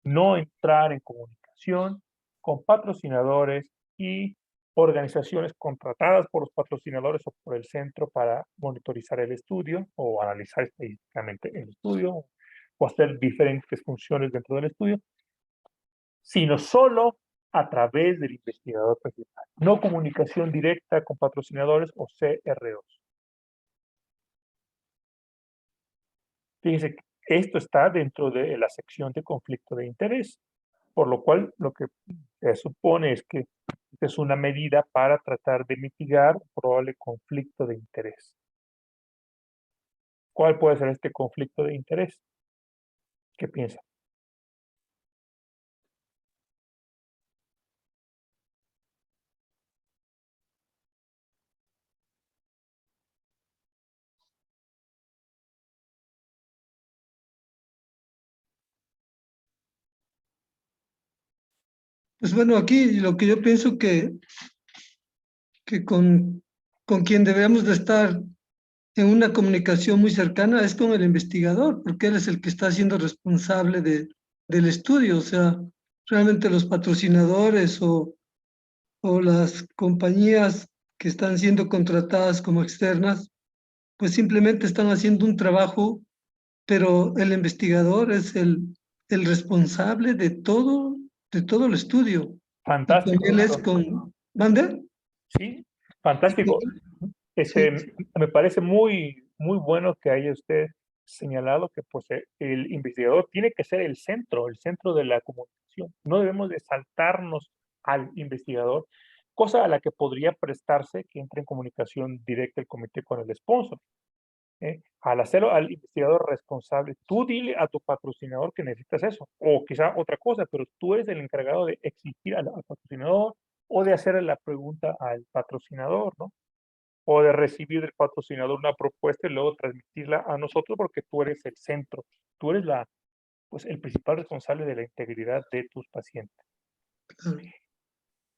no entrar en comunicación con patrocinadores y organizaciones contratadas por los patrocinadores o por el centro para monitorizar el estudio o analizar estadísticamente el estudio o hacer diferentes funciones dentro del estudio, sino solo a través del investigador principal. No comunicación directa con patrocinadores o CROs. Fíjense que esto está dentro de la sección de conflicto de interés, por lo cual lo que se supone es que es una medida para tratar de mitigar un probable conflicto de interés. ¿Cuál puede ser este conflicto de interés? ¿Qué piensan? Pues bueno, aquí lo que yo pienso que con quien debemos de estar en una comunicación muy cercana es con el investigador, porque él es el que está siendo responsable del estudio. O sea, realmente los patrocinadores o las compañías que están siendo contratadas como externas, pues simplemente están haciendo un trabajo, pero el investigador es el responsable de todo el estudio. Y con Fantástico, él es doctor. con... ¿Mande? Sí, fantástico. Sí, Me parece muy, muy bueno que haya usted señalado que pues, el investigador tiene que ser el centro de la comunicación. No debemos de saltarnos al investigador, cosa a la que podría prestarse que entre en comunicación directa el comité con el sponsor. Al hacerlo al investigador responsable, tú dile a tu patrocinador que necesitas eso, o quizá otra cosa, pero tú eres el encargado de exigir al patrocinador o de hacerle la pregunta al patrocinador, ¿no? O de recibir del patrocinador una propuesta y luego transmitirla a nosotros porque tú eres el centro, tú eres pues, el principal responsable de la integridad de tus pacientes. claro.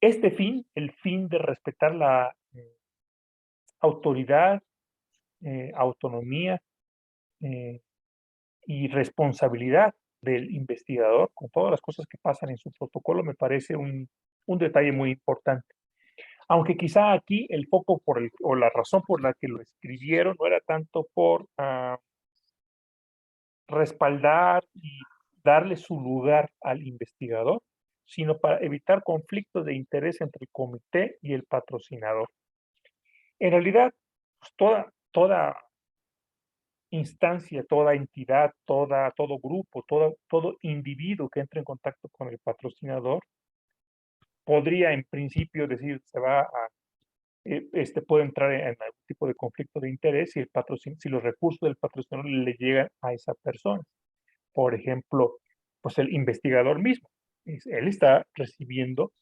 Este fin, el fin de respetar la autoridad, autonomía y responsabilidad del investigador con todas las cosas que pasan en su protocolo, me parece un detalle muy importante. Aunque quizá aquí el foco o la razón por la que lo escribieron no era tanto por respaldar y darle su lugar al investigador, sino para evitar conflictos de interés entre el comité y el patrocinador. En realidad, pues, toda instancia, toda entidad, todo grupo, todo individuo que entre en contacto con el patrocinador podría en principio decir se va a puede entrar en algún tipo de conflicto de interés si si los recursos del patrocinador le llegan a esa persona. Por ejemplo, pues el investigador mismo, él está recibiendo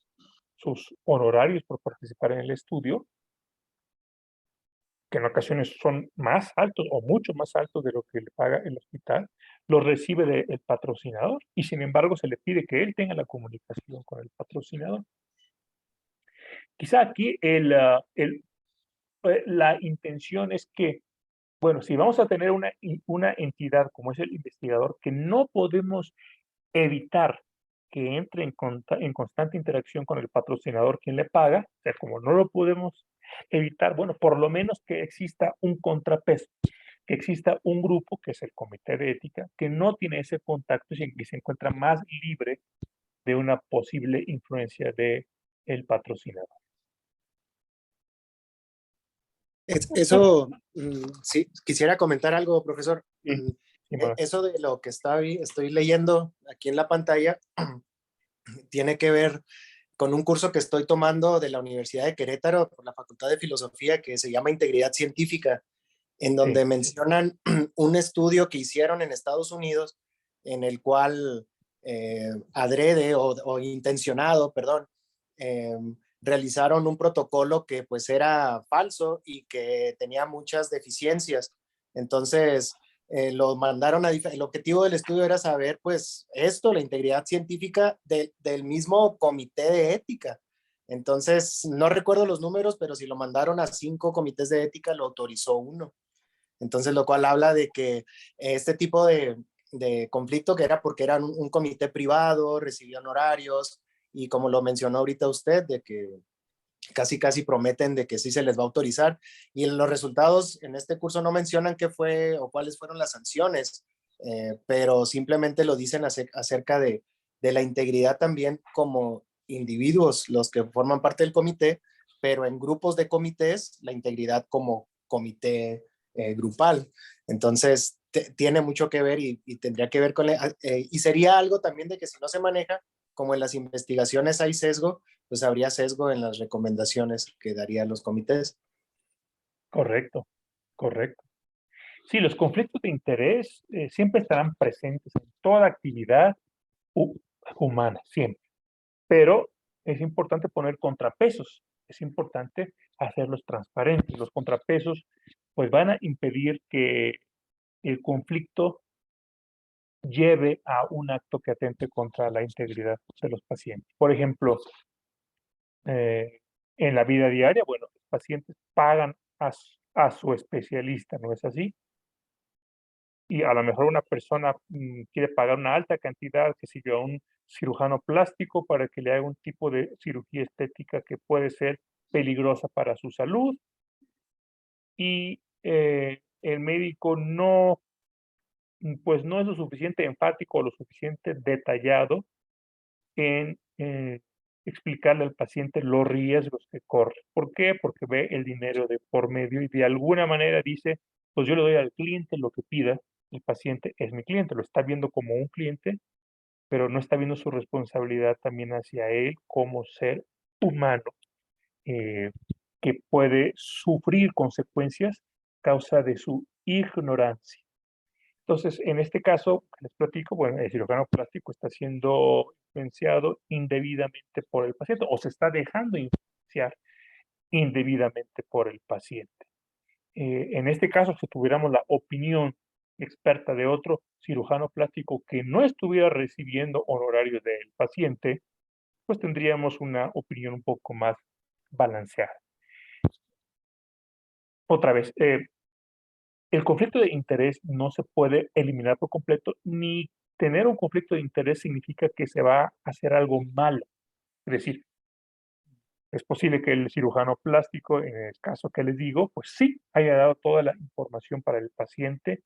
sus honorarios por participar en el estudio, que en ocasiones son más altos o mucho más altos de lo que le paga el hospital, los recibe del patrocinador y sin embargo se le pide que él tenga la comunicación con el patrocinador. Quizá aquí la intención es que, bueno, si vamos a tener una entidad como es el investigador, que no podemos evitar que entre en constante interacción con el patrocinador quien le paga, o sea, como no lo podemos evitar, bueno, por lo menos que exista un contrapeso, que exista un grupo, que es el Comité de Ética, que no tiene ese contacto y que se encuentra más libre de una posible influencia de el patrocinador. Eso, sí, quisiera comentar algo, profesor. Sí, sí, bueno, Eso de lo que estoy leyendo aquí en la pantalla tiene que ver con un curso que estoy tomando de la Universidad de Querétaro por la Facultad de Filosofía que se llama Integridad Científica, en donde sí, mencionan un estudio que hicieron en Estados Unidos en el cual adrede o intencionado, perdón, eh, realizaron un protocolo que pues era falso y que tenía muchas deficiencias. Entonces, lo mandaron el objetivo del estudio era saber pues esto, la integridad científica del mismo comité de ética. Entonces, no recuerdo los números, pero si lo mandaron a 5 comités de ética, lo autorizó uno. Entonces, lo cual habla de que este tipo de conflicto que era porque era un comité privado, recibían horarios y como lo mencionó ahorita usted, de que casi prometen de que sí se les va a autorizar y los resultados en este curso no mencionan qué fue o cuáles fueron las sanciones, pero simplemente lo dicen acerca de la integridad también como individuos, los que forman parte del comité, pero en grupos de comités, la integridad como comité grupal. Entonces, tiene mucho que ver y tendría que ver con, y sería algo también de que si no se maneja, como en las investigaciones hay sesgo, pues habría sesgo en las recomendaciones que darían los comités. correcto, correcto. Sí, los conflictos de interés siempre estarán presentes en toda actividad humana, siempre. Pero es importante poner contrapesos, es importante hacerlos transparentes. Los contrapesos pues van a impedir que el conflicto lleve a un acto que atente contra la integridad de los pacientes. Por ejemplo, en la vida diaria, bueno, los pacientes pagan a su especialista, ¿no es así? Y a lo mejor una persona quiere pagar una alta cantidad, que sé yo, a un cirujano plástico para que le haga un tipo de cirugía estética que puede ser peligrosa para su salud y el médico no, pues no es lo suficiente enfático o lo suficiente detallado en explicarle al paciente los riesgos que corre. ¿Por qué? Porque ve el dinero de por medio y de alguna manera dice, pues yo le doy al cliente lo que pida, el paciente es mi cliente, lo está viendo como un cliente, pero no está viendo su responsabilidad también hacia él como ser humano, eh, que puede sufrir consecuencias a causa de su ignorancia. Entonces, en este caso, les platico, bueno, el cirujano plástico está siendo influenciado indebidamente por el paciente o se está dejando influenciar indebidamente por el paciente. En este caso, si tuviéramos la opinión experta de otro cirujano plástico que no estuviera recibiendo honorarios del paciente, pues tendríamos una opinión un poco más balanceada. Otra vez, el conflicto de interés no se puede eliminar por completo, ni tener un conflicto de interés significa que se va a hacer algo malo. Es decir, es posible que el cirujano plástico, en el caso que les digo, pues sí, haya dado toda la información para el paciente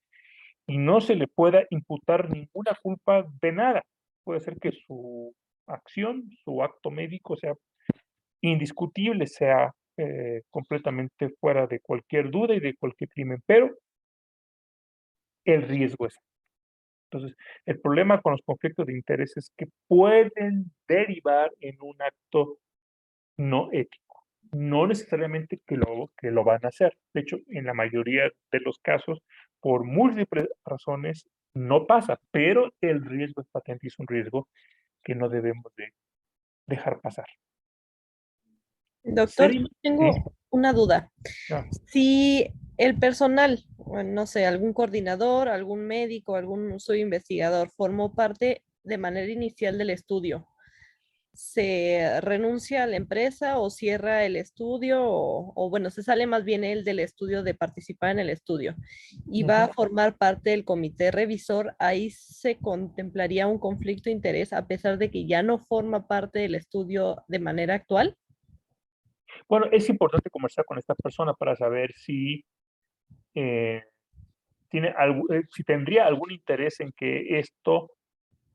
y no se le pueda imputar ninguna culpa de nada. Puede ser que su acción, su acto médico sea indiscutible, sea completamente fuera de cualquier duda y de cualquier crimen, pero el riesgo es. Entonces, el problema con los conflictos de interés es que pueden derivar en un acto no ético. No necesariamente que lo van a hacer. De hecho, en la mayoría de los casos, por múltiples razones, no pasa, pero el riesgo es patente y es un riesgo que no debemos de dejar pasar. Doctor, Sí, tengo una duda. claro. Si el personal, bueno, no sé, algún coordinador, algún médico, algún subinvestigador formó parte de manera inicial del estudio, ¿se renuncia a la empresa o cierra el estudio o bueno, se sale más bien él del estudio de participar en el estudio y va a formar parte del comité revisor? ¿Ahí se contemplaría un conflicto de interés a pesar de que ya no forma parte del estudio de manera actual? Bueno, es importante conversar con esta persona para saber si eh, si tendría algún interés en que esto,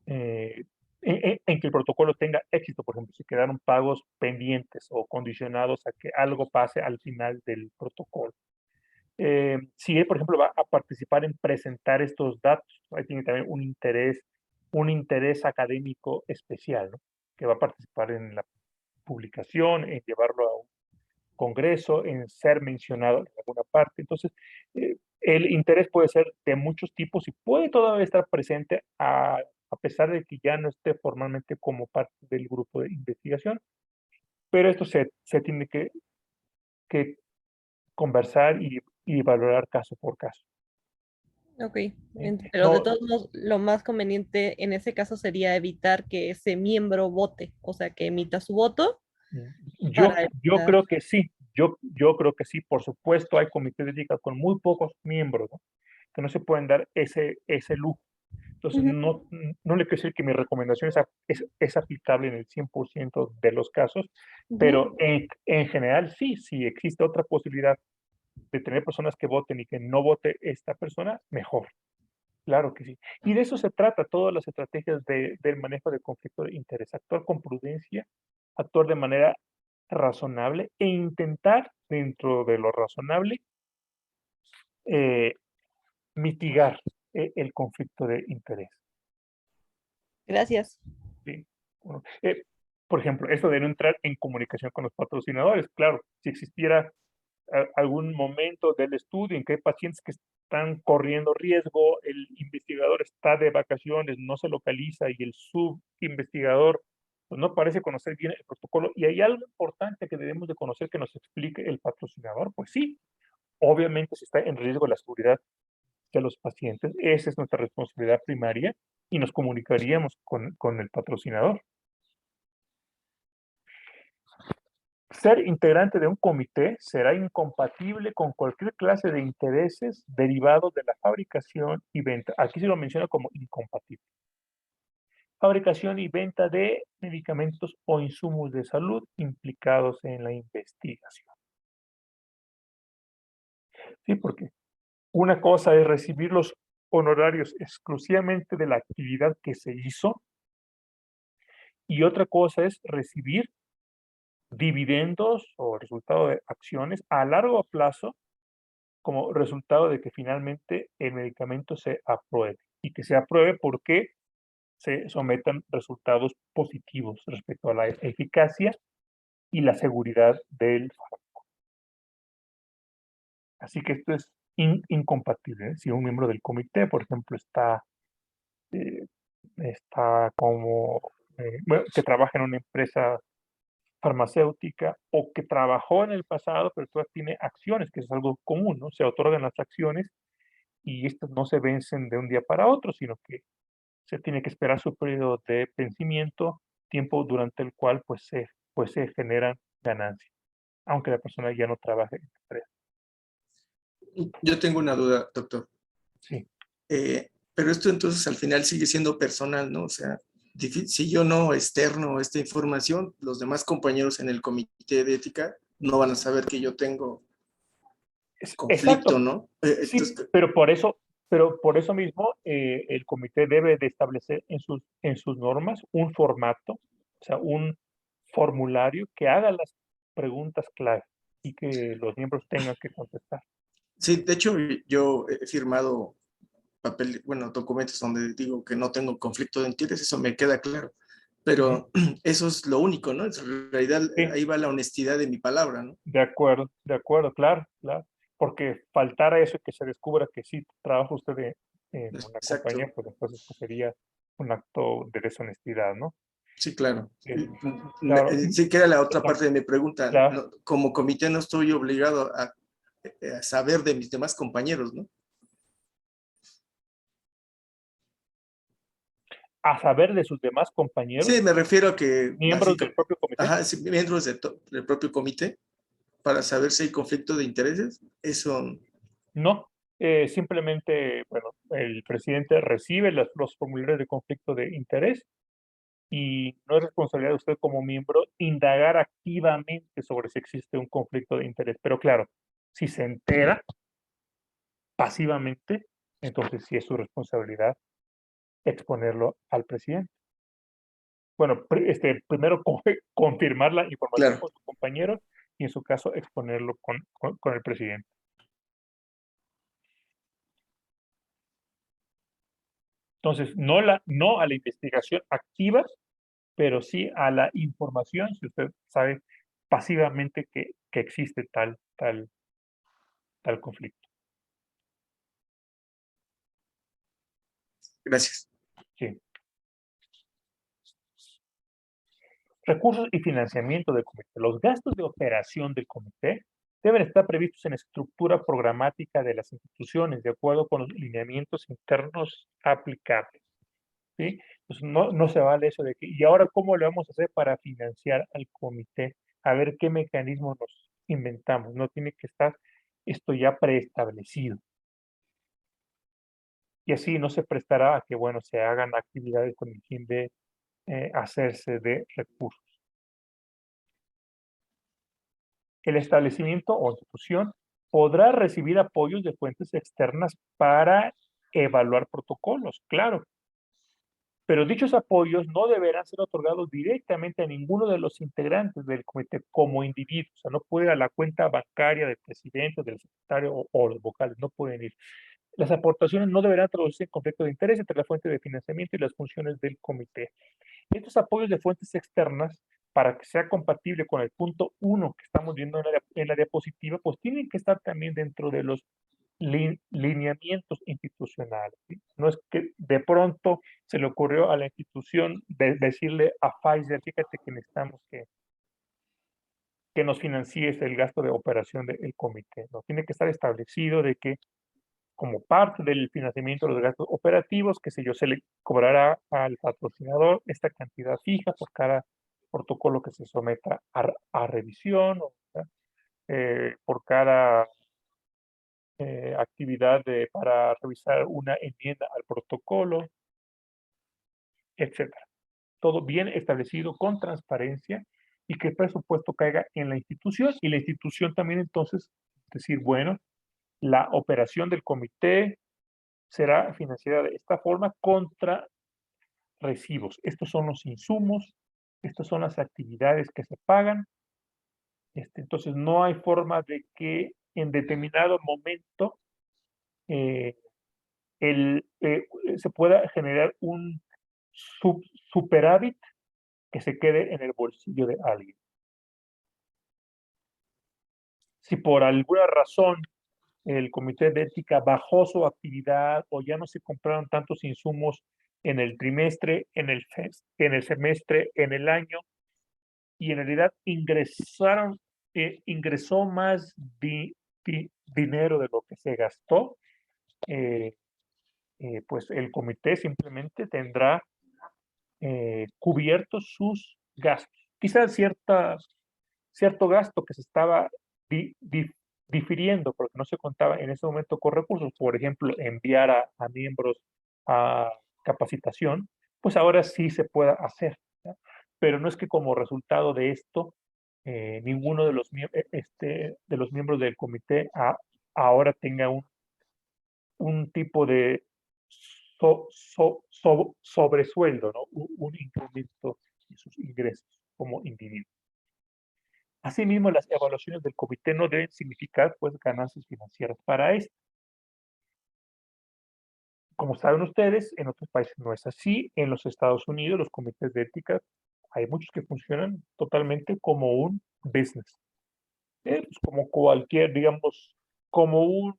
en que el protocolo tenga éxito. Por ejemplo, si quedaron pagos pendientes o condicionados a que algo pase al final del protocolo. Si él, por ejemplo, va a participar en presentar estos datos, ahí tiene también un interés académico especial, ¿no? Que va a participar en la publicación, en llevarlo a un congreso, en ser mencionado en alguna parte. Entonces, el interés puede ser de muchos tipos y puede todavía estar presente a pesar de que ya no esté formalmente como parte del grupo de investigación, pero esto se tiene que conversar y valorar caso por caso. Ok, ¿Sí? pero de No, todos modos, lo más conveniente en ese caso sería evitar que ese miembro vote, o sea, que emita su voto para yo evitar. creo que sí, yo creo que sí, por supuesto hay comités de ética con muy pocos miembros, ¿no? Que no se pueden dar ese lujo. Entonces, Ujú. no le quiero decir que mi recomendación es aplicable en el 100% de los casos, Ujú. pero en general sí, si existe otra posibilidad de tener personas que voten y que no vote esta persona, mejor. Claro que sí. Y de eso se trata todas las estrategias del manejo de conflicto de interés. Actuar con prudencia, actuar de manera razonable e intentar, dentro de lo razonable, eh, mitigar el conflicto de interés. Gracias. ¿Sí? Bueno, por ejemplo, esto de no entrar en comunicación con los patrocinadores. Claro, si existiera algún momento del estudio en que hay pacientes que están corriendo riesgo, el investigador está de vacaciones, no se localiza y el subinvestigador pues no parece conocer bien el protocolo y hay algo importante que debemos de conocer que nos explique el patrocinador, pues sí, obviamente si está en riesgo la seguridad de los pacientes, esa es nuestra responsabilidad primaria y nos comunicaríamos con el patrocinador. Ser integrante de un comité será incompatible con cualquier clase de intereses derivados de la fabricación y venta. Aquí se lo menciona como incompatible. Fabricación y venta de medicamentos o insumos de salud implicados en la investigación. Sí, porque una cosa es recibir los honorarios exclusivamente de la actividad que se hizo y otra cosa es recibir dividendos o resultado de acciones a largo plazo como resultado de que finalmente el medicamento se apruebe y que se apruebe porque se sometan resultados positivos respecto a la eficacia y la seguridad del fármaco. Así que esto es incompatible, ¿eh? Si un miembro del comité, por ejemplo, eh, está como, bueno, que trabaja en una empresa farmacéutica o que trabajó en el pasado, pero todavía tiene acciones, que es algo común, ¿no? Se otorgan las acciones y estas no se vencen de un día para otro, sino que se tiene que esperar su periodo de vencimiento, tiempo durante el cual pues se generan ganancias, aunque la persona ya no trabaje en la empresa. Yo tengo una duda, doctor. Sí. Pero esto entonces al final sigue siendo personal, ¿no? O sea, si yo no externo esta información, los demás compañeros en el comité de ética no van a saber que yo tengo conflicto, Exacto, ¿no? sí, Entonces, pero por eso mismo el comité debe de establecer en sus normas un formato, o sea, un formulario que haga las preguntas clave y que los miembros tengan que contestar. sí, de hecho yo he firmado documentos donde digo que no tengo conflicto de interés, eso me queda claro. pero eso es lo único, ¿no? En realidad Sí. ahí va la honestidad de mi palabra, ¿no? De acuerdo, claro, claro. Porque faltara eso y que se descubra que sí trabaja usted en una compañía, Exacto, pues entonces pues, sería un acto de deshonestidad, ¿no? sí, claro. Claro, Sí, que era la otra parte de mi pregunta. claro. Como comité no estoy obligado a saber de mis demás compañeros, ¿no? A saber de sus demás compañeros, Sí, me refiero a que, miembros del propio comité. ajá, sí, miembros del propio comité, para saber si hay conflicto de intereses. Eso, No, simplemente, bueno, el presidente recibe los formularios de conflicto de interés y no es responsabilidad de usted como miembro indagar activamente sobre si existe un conflicto de interés. Pero claro, si se entera pasivamente, entonces sí es su responsabilidad exponerlo al presidente. Bueno, primero confirmar la información claro. con sus compañeros y en su caso exponerlo con el presidente. Entonces, no a la investigación activa, pero sí a la información, si usted sabe pasivamente que existe tal conflicto. Gracias. Sí. Recursos y financiamiento del comité. Los gastos de operación del comité deben estar previstos en la estructura programática de las instituciones, de acuerdo con los lineamientos internos aplicables. ¿Sí? Pues no se vale eso de que, ¿y ahora cómo le vamos a hacer para financiar al comité? A ver qué mecanismo nos inventamos. No tiene que estar esto ya preestablecido. Y así no se prestará a que, bueno, se hagan actividades con el fin de hacerse de recursos. El establecimiento o institución podrá recibir apoyos de fuentes externas para evaluar protocolos, claro, pero dichos apoyos no deberán ser otorgados directamente a ninguno de los integrantes del comité como individuos. O sea, no puede ir a la cuenta bancaria del presidente, del secretario o los vocales, no pueden ir. Las aportaciones no deberán traducirse en conflicto de interés entre la fuente de financiamiento y las funciones del comité. Estos apoyos de fuentes externas, para que sea compatible con el punto 1 que estamos viendo en la diapositiva, pues tienen que estar también dentro de los lineamientos institucionales, ¿sí? No es que de pronto se le ocurrió a la institución decirle a Pfizer, fíjate que necesitamos que nos financies el gasto de operación del comité. No, tiene que estar establecido de que como parte del financiamiento de los gastos operativos, que sé yo, se le cobrará al patrocinador esta cantidad fija por cada protocolo que se someta a revisión, por cada actividad para revisar una enmienda al protocolo, etcétera. Todo bien establecido con transparencia y que el presupuesto caiga en la institución y la institución también entonces decir, bueno, la operación del comité será financiada de esta forma contra recibos. Estos son los insumos, estas son las actividades que se pagan. Entonces, no hay forma de que en determinado momento eh, se pueda generar un superávit que se quede en el bolsillo de alguien. Si por alguna razón el comité de ética bajó su actividad o ya no se compraron tantos insumos en el trimestre, en el semestre, en el año, y en realidad ingresó más dinero de lo que se gastó, pues el comité simplemente tendrá cubiertos sus gastos. Quizás cierto gasto que se estaba difiriendo porque no se contaba en ese momento con recursos, por ejemplo, enviar a miembros a capacitación, pues ahora sí se pueda hacer, ¿no? Pero no es que como resultado de esto, ninguno de los miembros del comité ahora tenga un tipo de sobresueldo, ¿no? Un incremento en sus ingresos como individuo. Asimismo, las evaluaciones del comité no deben significar pues, ganancias financieras para este. Como saben ustedes, en otros países no es así. En los Estados Unidos, los comités de ética, hay muchos que funcionan totalmente como un business. Pues como cualquier, digamos, como un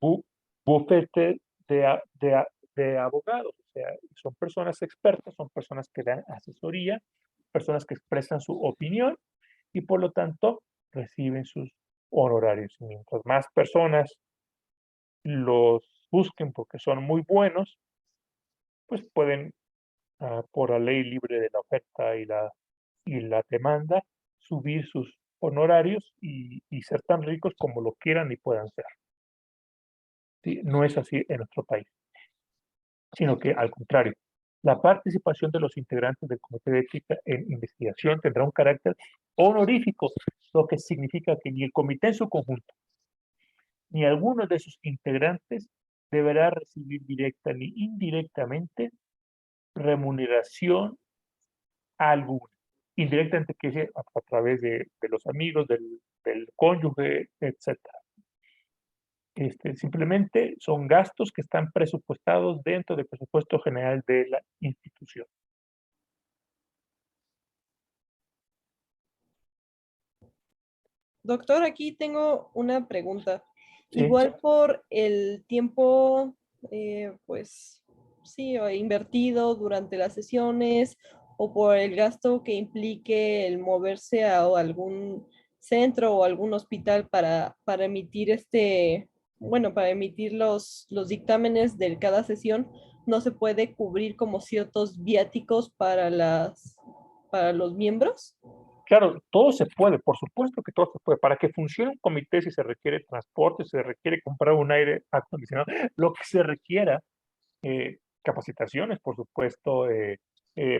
bu- bufete de abogados. O sea, son personas expertas, son personas que dan asesoría, personas que expresan su opinión y por lo tanto reciben sus honorarios. Y mientras más personas los busquen porque son muy buenos, pues pueden, por la ley libre de la oferta y la demanda, subir sus honorarios y ser tan ricos como lo quieran y puedan ser. ¿Sí? No es así en nuestro país, sino que al contrario, la participación de los integrantes del Comité de Ética en investigación tendrá un carácter honorífico, lo que significa que ni el comité en su conjunto, ni alguno de sus integrantes deberá recibir directa ni indirectamente remuneración alguna. Indirectamente, que es a través de los amigos, del cónyuge, etcétera. Simplemente son gastos que están presupuestados dentro del presupuesto general de la institución. Doctor, aquí tengo una pregunta. Sí. Igual por el tiempo, pues sí, invertido durante las sesiones o por el gasto que implique el moverse a algún centro o algún hospital para emitir bueno, para emitir los dictámenes de cada sesión, no se puede cubrir como ciertos viáticos para los miembros. Claro, todo se puede, por supuesto que todo se puede. Para que funcione un comité, si se requiere transporte, si se requiere comprar un aire acondicionado, lo que se requiera, capacitaciones, por supuesto,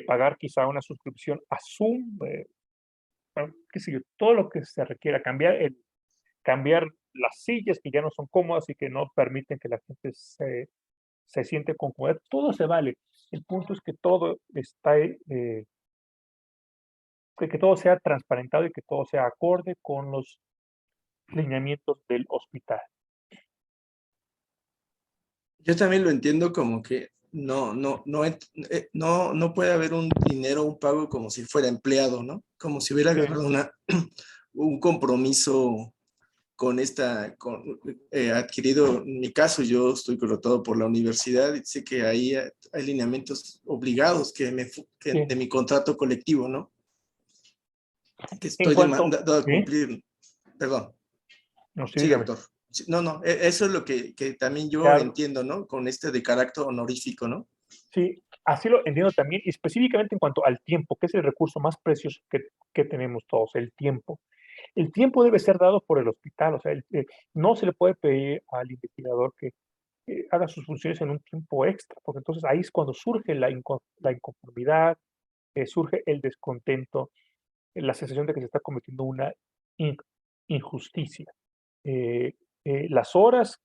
pagar quizá una suscripción a Zoom, qué sé yo, todo lo que se requiera, cambiar las sillas que ya no son cómodas y que no permiten que la gente se siente con comodidad, todo se vale. El punto es que todo está, que todo sea transparentado y que todo sea acorde con los lineamientos del hospital. Yo también lo entiendo como que no puede haber un dinero, un pago como si fuera empleado, ¿no? Como si hubiera Sí. agarrado un compromiso adquirido. En mi caso, yo estoy contratado por la universidad y sé que ahí hay lineamientos obligados Sí. de mi contrato colectivo, ¿no? Que En estoy cuanto, demandado a ¿sí? cumplir. Perdón. No, sí, Sí, dígame. doctor. Sí, no, eso es lo que también yo Claro. entiendo, ¿no? Con de carácter honorífico, ¿no? Sí, así lo entiendo también, y específicamente en cuanto al tiempo, que es el recurso más precioso que tenemos todos, el tiempo. El tiempo debe ser dado por el hospital, o sea, no se le puede pedir al investigador que haga sus funciones en un tiempo extra, porque entonces ahí es cuando surge la inconformidad, surge el descontento, la sensación de que se está cometiendo una in- injusticia. Eh, las horas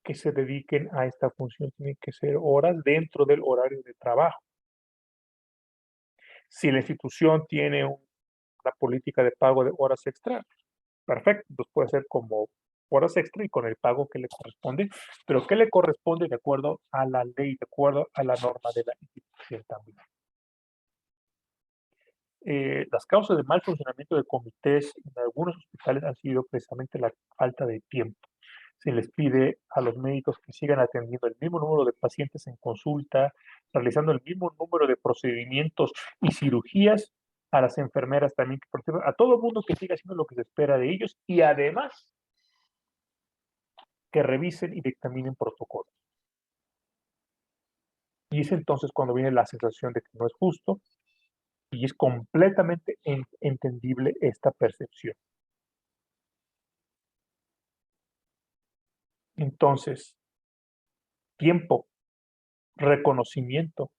que se dediquen a esta función tienen que ser horas dentro del horario de trabajo. Si la institución tiene una política de pago de horas extra, perfecto, entonces puede ser como horas extra y con el pago que le corresponde, pero que le corresponde de acuerdo a la ley, de acuerdo a la norma de la institución también. Las causas de mal funcionamiento de comités en algunos hospitales han sido precisamente la falta de tiempo. Se les pide a los médicos que sigan atendiendo el mismo número de pacientes en consulta, realizando el mismo número de procedimientos y cirugías, a las enfermeras también, a todo el mundo que siga haciendo lo que se espera de ellos y además que revisen y dictaminen protocolos. Y es entonces cuando viene la sensación de que no es justo y es completamente entendible esta percepción. Entonces, tiempo, reconocimiento,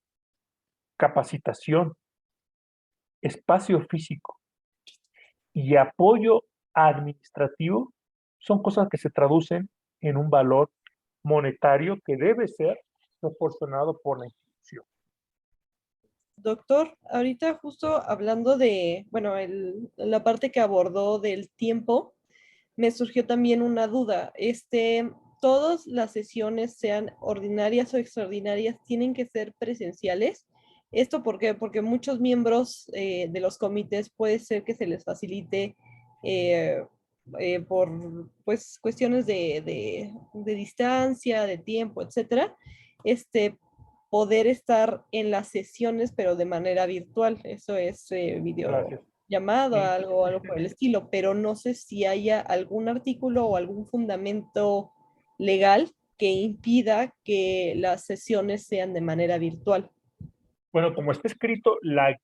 capacitación, espacio físico y apoyo administrativo son cosas que se traducen en un valor monetario que debe ser proporcionado por la institución. Doctor, ahorita justo hablando de, bueno, la parte que abordó del tiempo, me surgió también una duda. todas las sesiones, sean ordinarias o extraordinarias, tienen que ser presenciales. ¿Esto por qué? Porque muchos miembros de los comités puede ser que se les facilite eh, por pues, cuestiones de distancia, de tiempo, etcétera, poder estar en las sesiones, pero de manera virtual. Eso es video Gracias. llamado, Sí, algo por el estilo, pero no sé si haya algún artículo o algún fundamento legal que impida que las sesiones sean de manera virtual. bueno, como está escrito la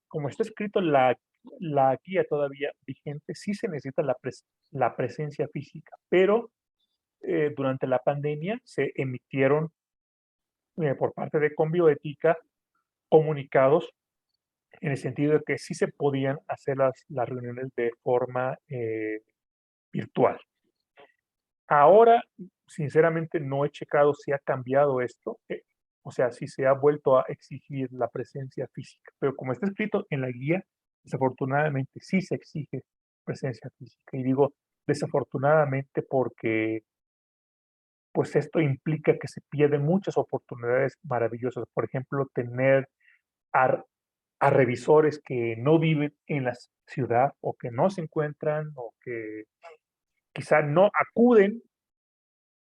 guía todavía vigente, sí se necesita la presencia física, pero durante la pandemia se emitieron por parte de Conbioética comunicados en el sentido de que sí se podían hacer las reuniones de forma virtual. Ahora, sinceramente, no he checado si ha cambiado esto, o sea, si se ha vuelto a exigir la presencia física, pero como está escrito en la guía, desafortunadamente sí se exige presencia física. Y digo desafortunadamente porque pues esto implica que se pierden muchas oportunidades maravillosas. Por ejemplo, tener a, a revisores que no viven en la ciudad o que no se encuentran o que quizá no acuden,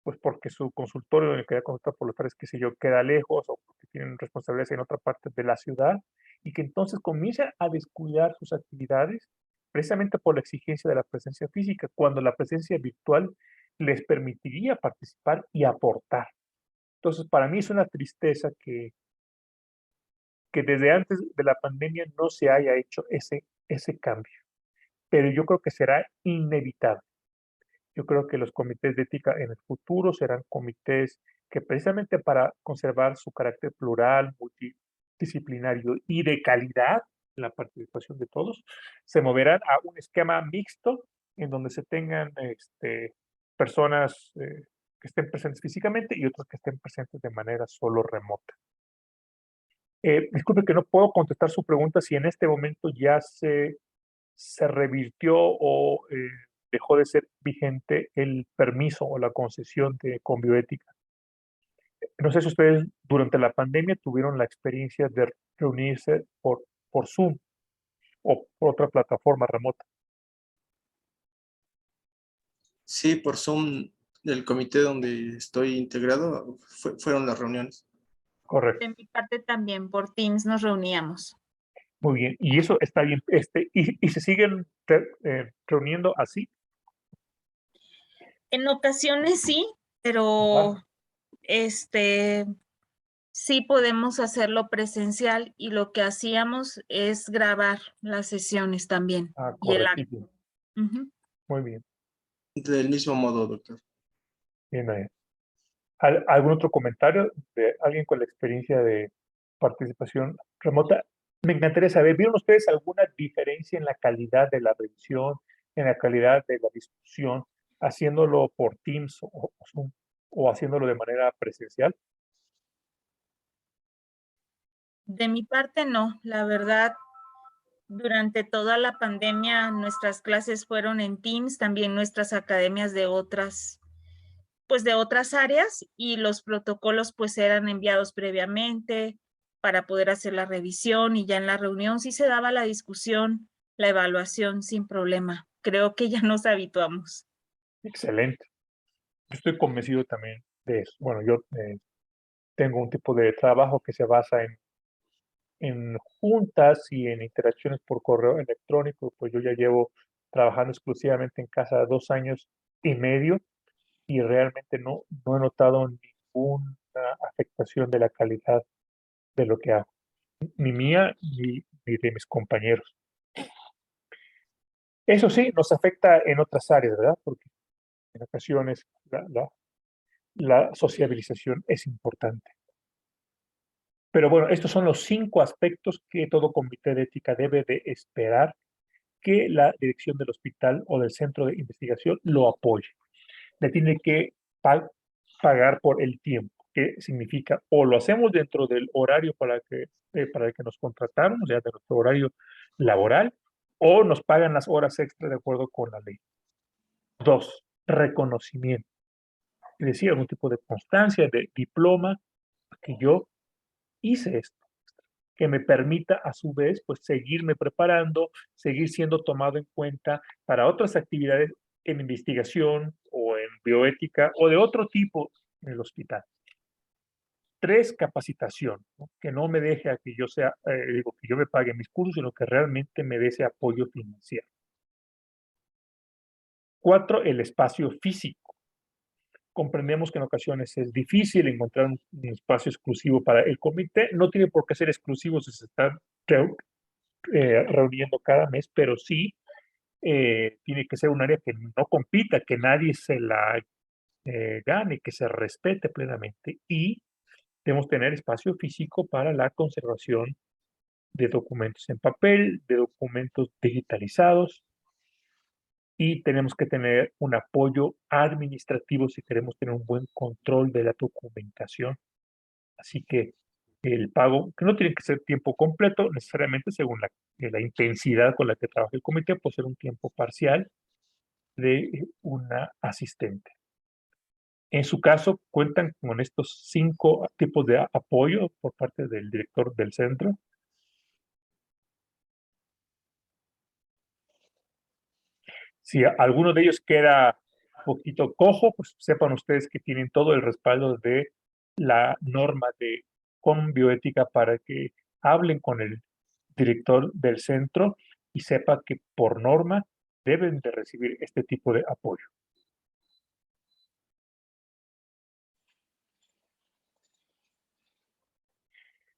pues porque su consultorio donde queda consultar por los padres, qué sé yo, queda lejos o porque tienen responsabilidades en otra parte de la ciudad y que entonces comienzan a descuidar sus actividades precisamente por la exigencia de la presencia física, cuando la presencia virtual les permitiría participar y aportar. Entonces, para mí es una tristeza que desde antes de la pandemia no se haya hecho ese cambio, pero yo creo que será inevitable. Yo creo que los comités de ética en el futuro serán comités que precisamente para conservar su carácter plural, multidisciplinario y de calidad en la participación de todos, se moverán a un esquema mixto en donde se tengan personas que estén presentes físicamente y otras que estén presentes de manera solo remota. Disculpe que no puedo contestar su pregunta si en este momento ya se revirtió o dejó de ser vigente el permiso o la concesión de Conbioética. No sé si ustedes durante la pandemia tuvieron la experiencia de reunirse por Zoom o por otra plataforma remota. Sí, por Zoom del comité donde estoy integrado fueron las reuniones. Correcto. De mi parte también, por Teams nos reuníamos. Muy bien. Y eso está bien. Y se siguen reuniendo así. En ocasiones sí, pero sí podemos hacerlo presencial y lo que hacíamos es grabar las sesiones también. Ah, Y el correctísimo. Ujú. Muy bien. Del mismo modo, doctor. Bien, ¿algún otro comentario de alguien con la experiencia de participación remota? Me encantaría saber, ¿vieron ustedes alguna diferencia en la calidad de la revisión, en la calidad de la discusión, haciéndolo por Teams o Zoom, o haciéndolo de manera presencial? De mi parte no, la verdad, durante toda la pandemia nuestras clases fueron en Teams, también nuestras academias de otras áreas y los protocolos pues eran enviados previamente para poder hacer la revisión y ya en la reunión sí se daba la discusión, la evaluación sin problema. Creo que ya nos habituamos. Excelente. Yo estoy convencido también de eso. Bueno, yo tengo un tipo de trabajo que se basa en juntas y en interacciones por correo electrónico, pues yo ya llevo trabajando exclusivamente en casa 2 años y medio y realmente no he notado ninguna afectación de la calidad de lo que hago, ni mía ni de mis compañeros. Eso sí, nos afecta en otras áreas, ¿verdad? Porque en ocasiones la sociabilización es importante. Pero bueno, estos son los 5 aspectos que todo comité de ética debe de esperar que la dirección del hospital o del centro de investigación lo apoye. Le tiene que pagar por el tiempo, que significa o lo hacemos dentro del horario para el que nos contrataron, o sea, de nuestro horario laboral, o nos pagan las horas extra de acuerdo con la ley. 2, reconocimiento. que decir, algún tipo de constancia, de diploma, que yo hice esto, que me permita a su vez pues seguirme preparando, seguir siendo tomado en cuenta para otras actividades en investigación o en bioética o de otro tipo en el hospital. 3, capacitación, ¿no? Que no me deje a que yo sea, que yo me pague mis cursos, sino que realmente me dé ese apoyo financiero. 4, el espacio físico. Comprendemos que en ocasiones es difícil encontrar un espacio exclusivo para el comité. No tiene por qué ser exclusivo si se están reuniendo cada mes, pero sí tiene que ser un área que no compita, que nadie se la gane, que se respete plenamente, y debemos tener espacio físico para la conservación de documentos en papel, de documentos digitalizados, y tenemos que tener un apoyo administrativo si queremos tener un buen control de la documentación. Así que el pago, que no tiene que ser tiempo completo, necesariamente según la intensidad con la que trabaja el comité, puede ser un tiempo parcial de una asistente. En su caso, cuentan con estos 5 tipos de apoyo por parte del director del centro. Si alguno de ellos queda un poquito cojo, pues sepan ustedes que tienen todo el respaldo de la norma de bioética para que hablen con el director del centro y sepa que por norma deben de recibir este tipo de apoyo.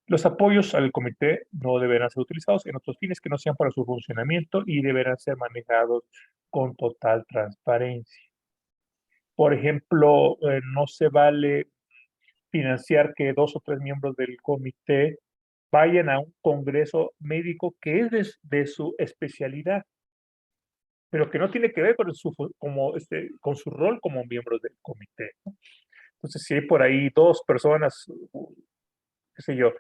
Los apoyos al comité no deberán ser utilizados en otros fines que no sean para su funcionamiento y deberán ser manejados con total transparencia. Por ejemplo, no se vale financiar que 2 o 3 miembros del comité vayan a un congreso médico que es de su especialidad, pero que no tiene que ver con con su rol como miembros del comité, ¿no? Entonces, si hay por ahí 2 personas, qué sé yo,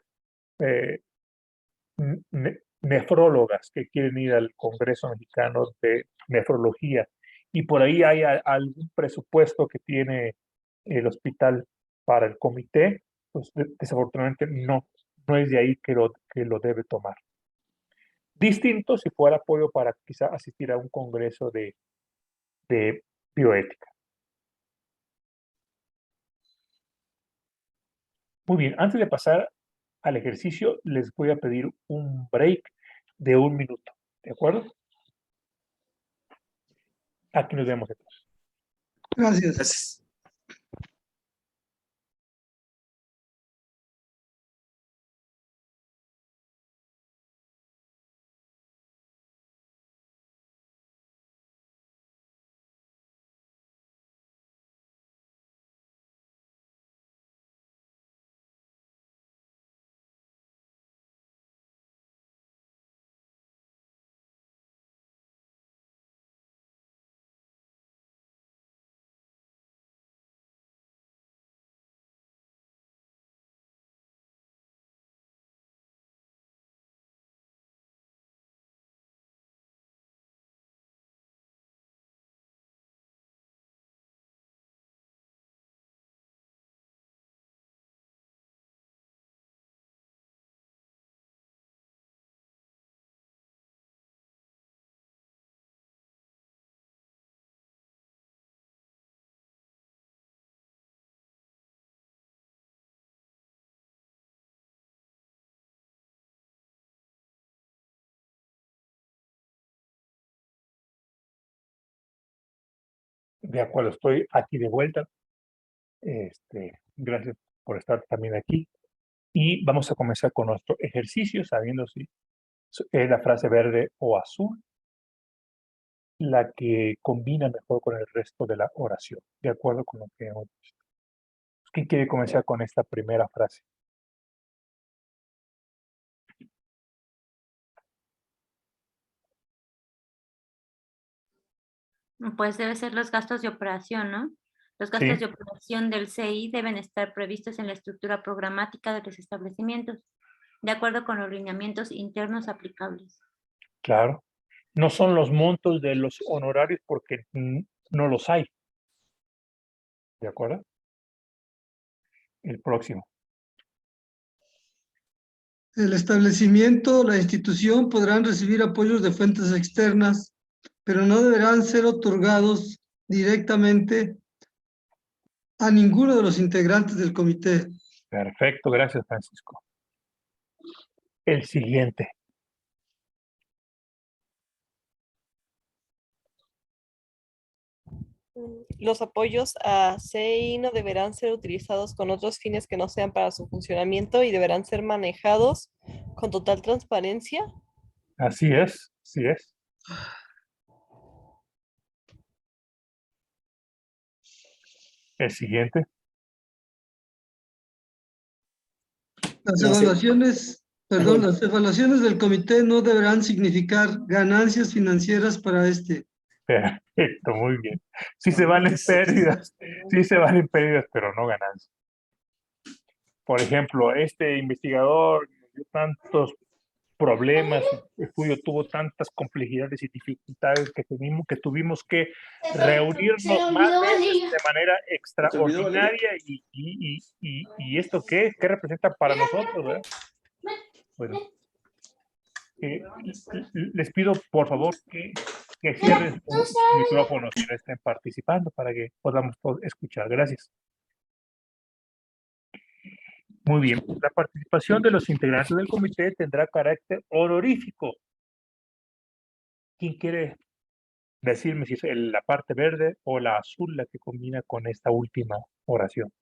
nefrólogas que quieren ir al Congreso Mexicano de Nefrología y por ahí hay algún presupuesto que tiene el hospital para el comité, pues desafortunadamente no es de ahí que lo debe tomar. Distinto si fuera apoyo para quizá asistir a un congreso de bioética. Muy bien, antes de pasar al ejercicio, les voy a pedir un break de 1 minuto, ¿de acuerdo? Aquí nos vemos entonces. Gracias. Gracias. De acuerdo, estoy aquí de vuelta. Gracias por estar también aquí. Y vamos a comenzar con nuestro ejercicio, sabiendo si es la frase verde o azul la que combina mejor con el resto de la oración, de acuerdo con lo que hemos visto. ¿Quién quiere comenzar con esta primera frase? Pues debe ser los gastos de operación, ¿no? Los Sí. gastos de operación del CI deben estar previstos en la estructura programática de los establecimientos, de acuerdo con los lineamientos internos aplicables. Claro. No son los montos de los honorarios porque no los hay. ¿De acuerdo? El próximo. El establecimiento, la institución podrán recibir apoyos de fuentes externas, pero no deberán ser otorgados directamente a ninguno de los integrantes del comité. Perfecto, gracias, Francisco. El siguiente. Los apoyos a CI no deberán ser utilizados con otros fines que no sean para su funcionamiento y deberán ser manejados con total transparencia. Así es, así es. El siguiente. Las No sé. evaluaciones, perdón, las evaluaciones del comité no deberán significar ganancias financieras para este. Perfecto, muy bien. Sí se valen pérdidas, sí se valen pérdidas, pero no ganancias. Por ejemplo, este investigador dio tantos problemas, el estudio tuvo tantas complejidades y dificultades que tuvimos que reunirnos más veces de manera extraordinaria y ¿esto qué representa para nosotros, ¿verdad? Bueno, les pido por favor que cierren sus micrófonos y no estén participando para que podamos todos escuchar. Gracias. Muy bien. La participación de los integrantes del comité tendrá carácter honorífico. ¿Quién quiere decirme si es la parte verde o la azul la que combina con esta última oración?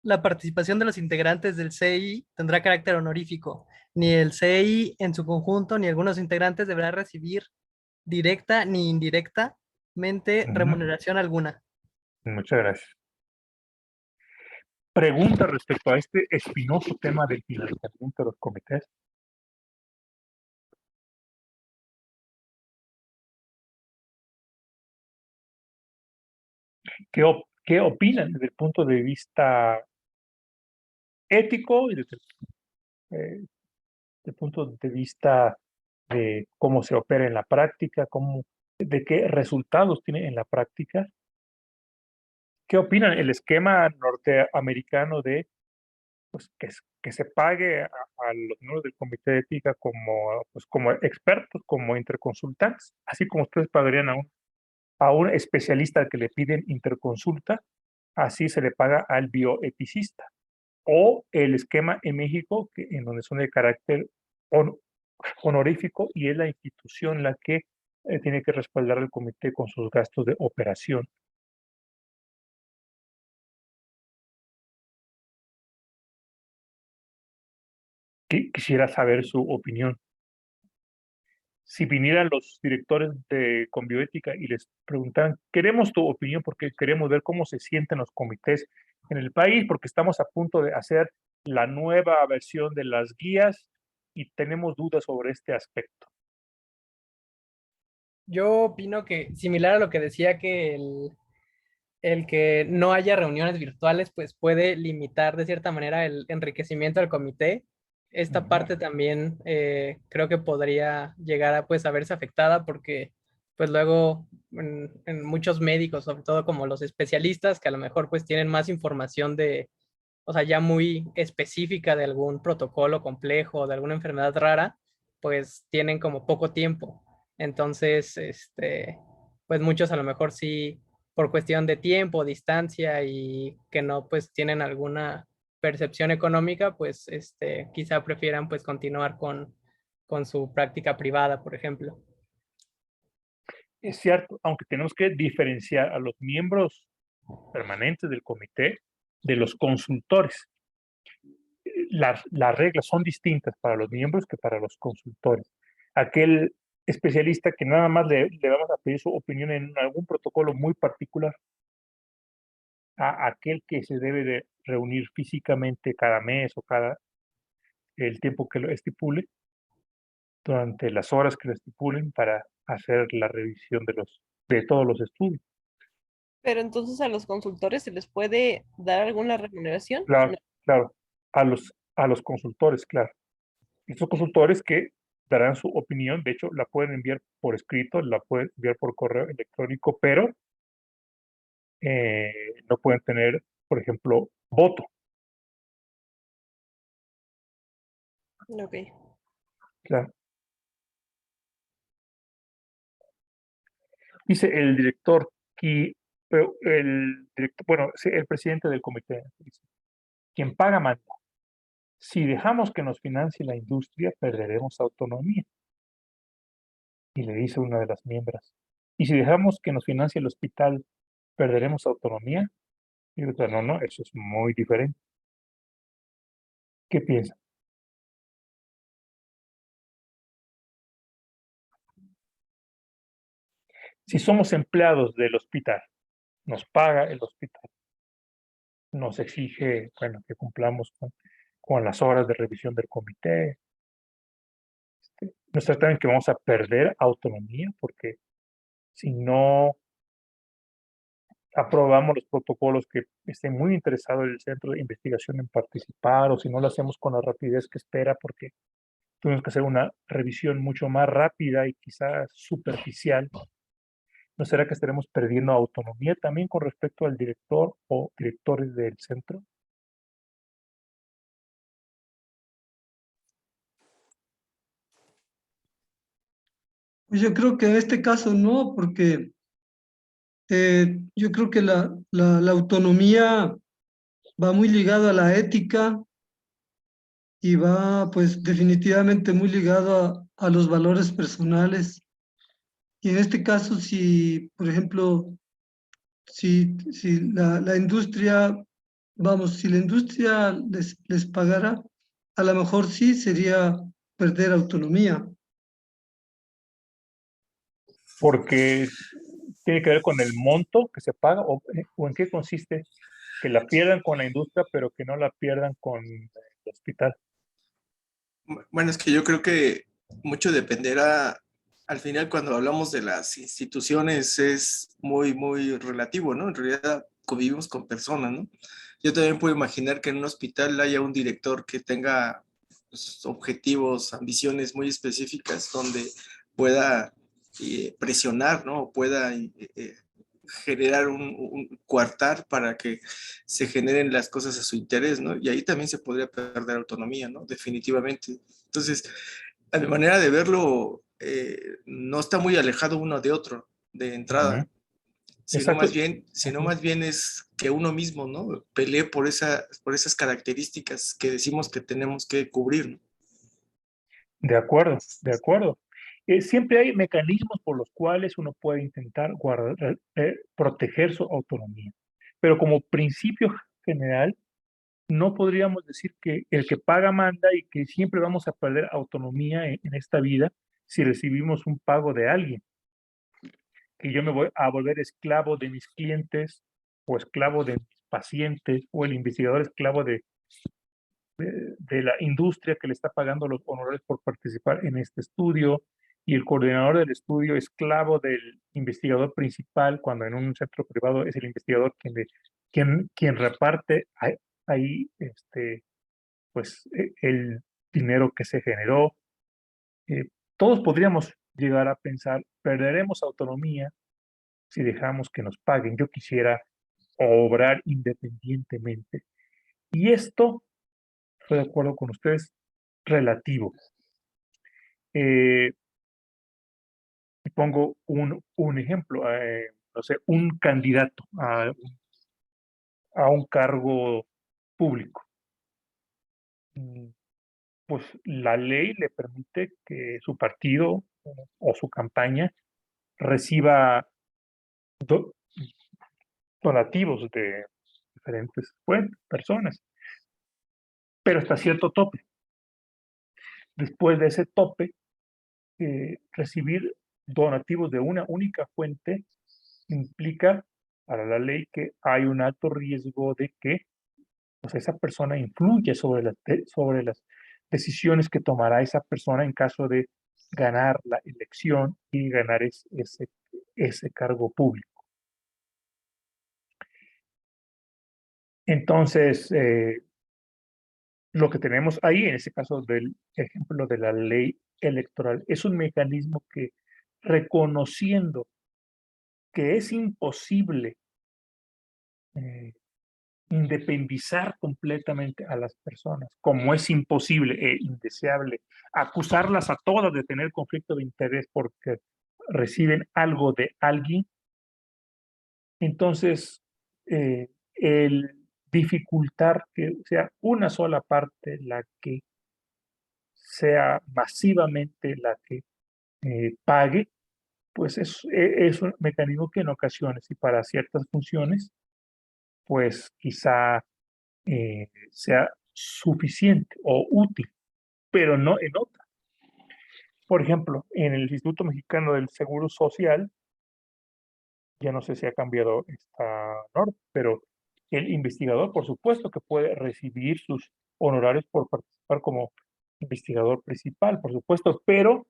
La participación de los integrantes del CI tendrá carácter honorífico. Ni el CI en su conjunto ni algunos integrantes deberá recibir directa ni indirectamente remuneración alguna. Muchas gracias. Pregunta respecto a este espinoso tema del financiamiento de los comités. ¿Qué opinan desde el punto de vista ético y desde el punto de vista de cómo se opera en la práctica, de qué resultados tiene en la práctica? ¿Qué opinan el esquema norteamericano de pues, que se pague a los miembros del comité de ética como expertos, como interconsultantes, así como ustedes pagarían a un especialista al que le piden interconsulta, así se le paga al bioeticista? O el esquema en México, en donde son de carácter honorífico y es la institución la que tiene que respaldar al comité con sus gastos de operación. Quisiera saber su opinión. Si vinieran los directores con bioética y les preguntaran, queremos tu opinión porque queremos ver cómo se sienten los comités en el país, porque estamos a punto de hacer la nueva versión de las guías y tenemos dudas sobre este aspecto. Yo opino que, similar a lo que decía que el que no haya reuniones virtuales, pues puede limitar de cierta manera el enriquecimiento del comité. Esta parte también creo que podría llegar a pues a verse afectada porque pues luego en muchos médicos, sobre todo como los especialistas, que a lo mejor pues tienen más información o sea, ya muy específica de algún protocolo complejo o de alguna enfermedad rara, pues tienen como poco tiempo. Entonces, pues muchos a lo mejor sí, por cuestión de tiempo, distancia y que no pues tienen alguna percepción económica, pues quizá prefieran pues continuar con su práctica privada, por ejemplo. Es cierto, aunque tenemos que diferenciar a los miembros permanentes del comité de los consultores. Las reglas son distintas para los miembros que para los consultores. Aquel especialista que nada más le vamos a pedir su opinión en algún protocolo muy particular, a aquel que se debe de reunir físicamente cada mes o el tiempo que lo estipule, durante las horas que lo estipulen para hacer la revisión de todos los estudios. Pero entonces a los consultores se les puede dar alguna remuneración. Claro, No. claro. A los consultores, claro. Estos consultores que darán su opinión, de hecho, la pueden enviar por escrito, la pueden enviar por correo electrónico, pero no pueden tener, por ejemplo, voto. Ok. Claro. Dice el director que, pero el director, bueno, sí, el presidente del comité, dice, quien paga manda. Si dejamos que nos financie la industria, perderemos autonomía. Y le dice una de las miembros, y si dejamos que nos financie el hospital, ¿perderemos autonomía? Y otra, no, no, eso es muy diferente. ¿Qué piensan? Si somos empleados del hospital, nos paga el hospital, nos exige, bueno, que cumplamos con las horas de revisión del comité. ¿No está también que vamos a perder autonomía? Porque si no aprobamos los protocolos que esté muy interesado el centro de investigación en participar, o si no lo hacemos con la rapidez que espera, porque tuvimos que hacer una revisión mucho más rápida y quizás superficial, ¿no será que estaremos perdiendo autonomía también con respecto al director o directores del centro? Pues yo creo que en este caso no, porque yo creo que la autonomía va muy ligado a la ética y va pues definitivamente muy ligado a los valores personales. Y en este caso, si, por ejemplo, si la industria, vamos, si la industria les pagara, a lo mejor sí sería perder autonomía. Porque tiene que ver con el monto que se paga o en qué consiste que la pierdan con la industria, pero que no la pierdan con el hospital. Bueno, es que yo creo que mucho dependerá, al final cuando hablamos de las instituciones es muy, muy relativo, ¿no? En realidad convivimos con personas, ¿no? Yo también puedo imaginar que en un hospital haya un director que tenga pues, objetivos, ambiciones muy específicas donde pueda presionar, ¿no? O pueda generar un coartar para que se generen las cosas a su interés, ¿no? Y ahí también se podría perder autonomía, ¿no? Definitivamente. Entonces, a mi manera de verlo, no está muy alejado uno de otro de entrada, Exacto. sino más bien es que uno mismo, ¿no? Pelee por esas características que decimos que tenemos que cubrir, ¿no? De acuerdo, de acuerdo. Siempre hay mecanismos por los cuales uno puede intentar guardar, proteger su autonomía. Pero como principio general, no podríamos decir que el que paga manda y que siempre vamos a perder autonomía en esta vida si recibimos un pago de alguien. Que yo me voy a volver esclavo de mis clientes o esclavo de mis pacientes o el investigador esclavo de la industria que le está pagando los honorarios por participar en este estudio y el coordinador del estudio esclavo del investigador principal, cuando en un centro privado es el investigador quien reparte ahí pues, el dinero que se generó. Todos podríamos llegar a pensar, perderemos autonomía si dejamos que nos paguen. Yo quisiera obrar independientemente. Y esto, estoy de acuerdo con ustedes, relativo. Pongo un ejemplo, no sé, un candidato a un cargo público. Pues la ley le permite que su partido o su campaña reciba donativos de diferentes personas, pero hasta cierto tope. Después de ese tope, recibir donativos de una única fuente implica para la ley que hay un alto riesgo de que pues, esa persona influye sobre las decisiones que tomará esa persona en caso de ganar la elección y ganar ese cargo público. Entonces, lo que tenemos ahí, en ese caso del ejemplo de la ley electoral, es un mecanismo que, reconociendo que es imposible independizar completamente a las personas, como es imposible e indeseable acusarlas a todas de tener conflicto de interés porque reciben algo de alguien, entonces el dificultar que sea una sola parte la que sea masivamente la que pague, pues es un mecanismo que en ocasiones y para ciertas funciones, pues quizá sea suficiente o útil, pero no en otras. Por ejemplo, en el Instituto Mexicano del Seguro Social, ya no sé si ha cambiado esta norma, pero el investigador, por supuesto, que puede recibir sus honorarios por participar como investigador principal, por supuesto, pero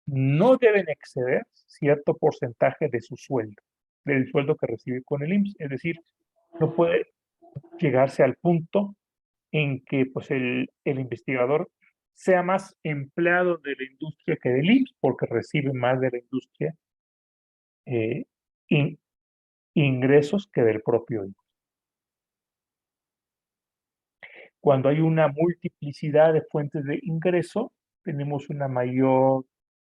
no deben exceder cierto porcentaje de su sueldo, del sueldo que recibe con el IMSS. Es decir, no puede llegarse al punto en que pues, el investigador sea más empleado de la industria que del IMSS, porque recibe más de la industria ingresos que del propio IMSS. Cuando hay una multiplicidad de fuentes de ingreso, tenemos una mayor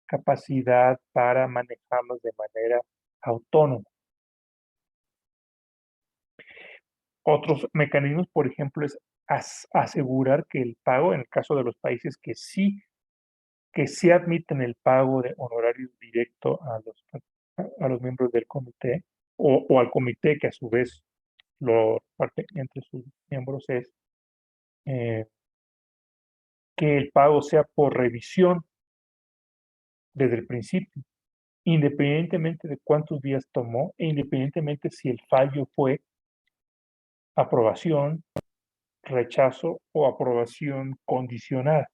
capacidad para manejarlos de manera autónoma. Otros mecanismos, por ejemplo, es asegurar que el pago, en el caso de los países que sí admiten el pago de honorarios directo a los miembros del comité, o al comité que a su vez lo parte entre sus miembros, es que el pago sea por revisión desde el principio, independientemente de cuántos días tomó e independientemente si el fallo fue aprobación, rechazo o aprobación condicionada.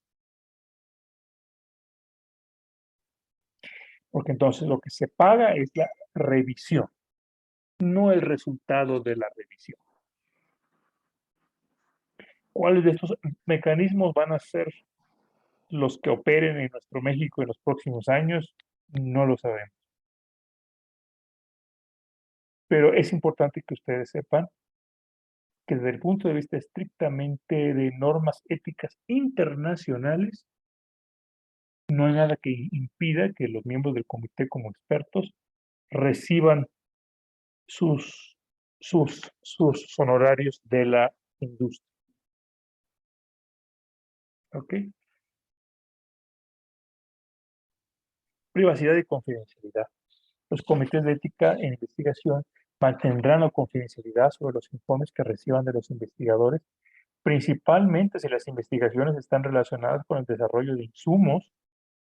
Porque entonces lo que se paga es la revisión, no el resultado de la revisión. ¿Cuáles de estos mecanismos van a ser los que operen en nuestro México en los próximos años? No lo sabemos. Pero es importante que ustedes sepan que desde el punto de vista estrictamente de normas éticas internacionales, no hay nada que impida que los miembros del comité como expertos reciban sus honorarios de la industria. ¿Ok? Privacidad y confidencialidad. Los comités de ética en investigación mantendrán la confidencialidad sobre los informes que reciban de los investigadores, principalmente si las investigaciones están relacionadas con el desarrollo de insumos,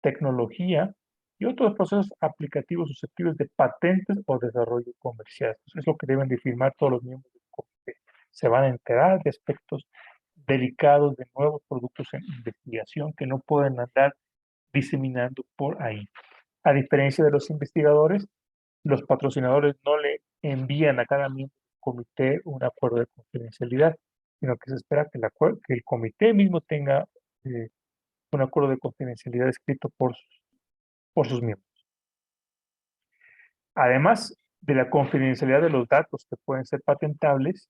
tecnología y otros procesos aplicativos susceptibles de patentes o desarrollo comercial. Eso es lo que deben de firmar todos los miembros del comité. Se van a enterar de aspectos delicados de nuevos productos en investigación que no pueden andar diseminando por ahí. A diferencia de los investigadores, los patrocinadores no le envían a cada miembro del comité un acuerdo de confidencialidad, sino que se espera que el comité mismo tenga un acuerdo de confidencialidad escrito por sus miembros. Además de la confidencialidad de los datos que pueden ser patentables,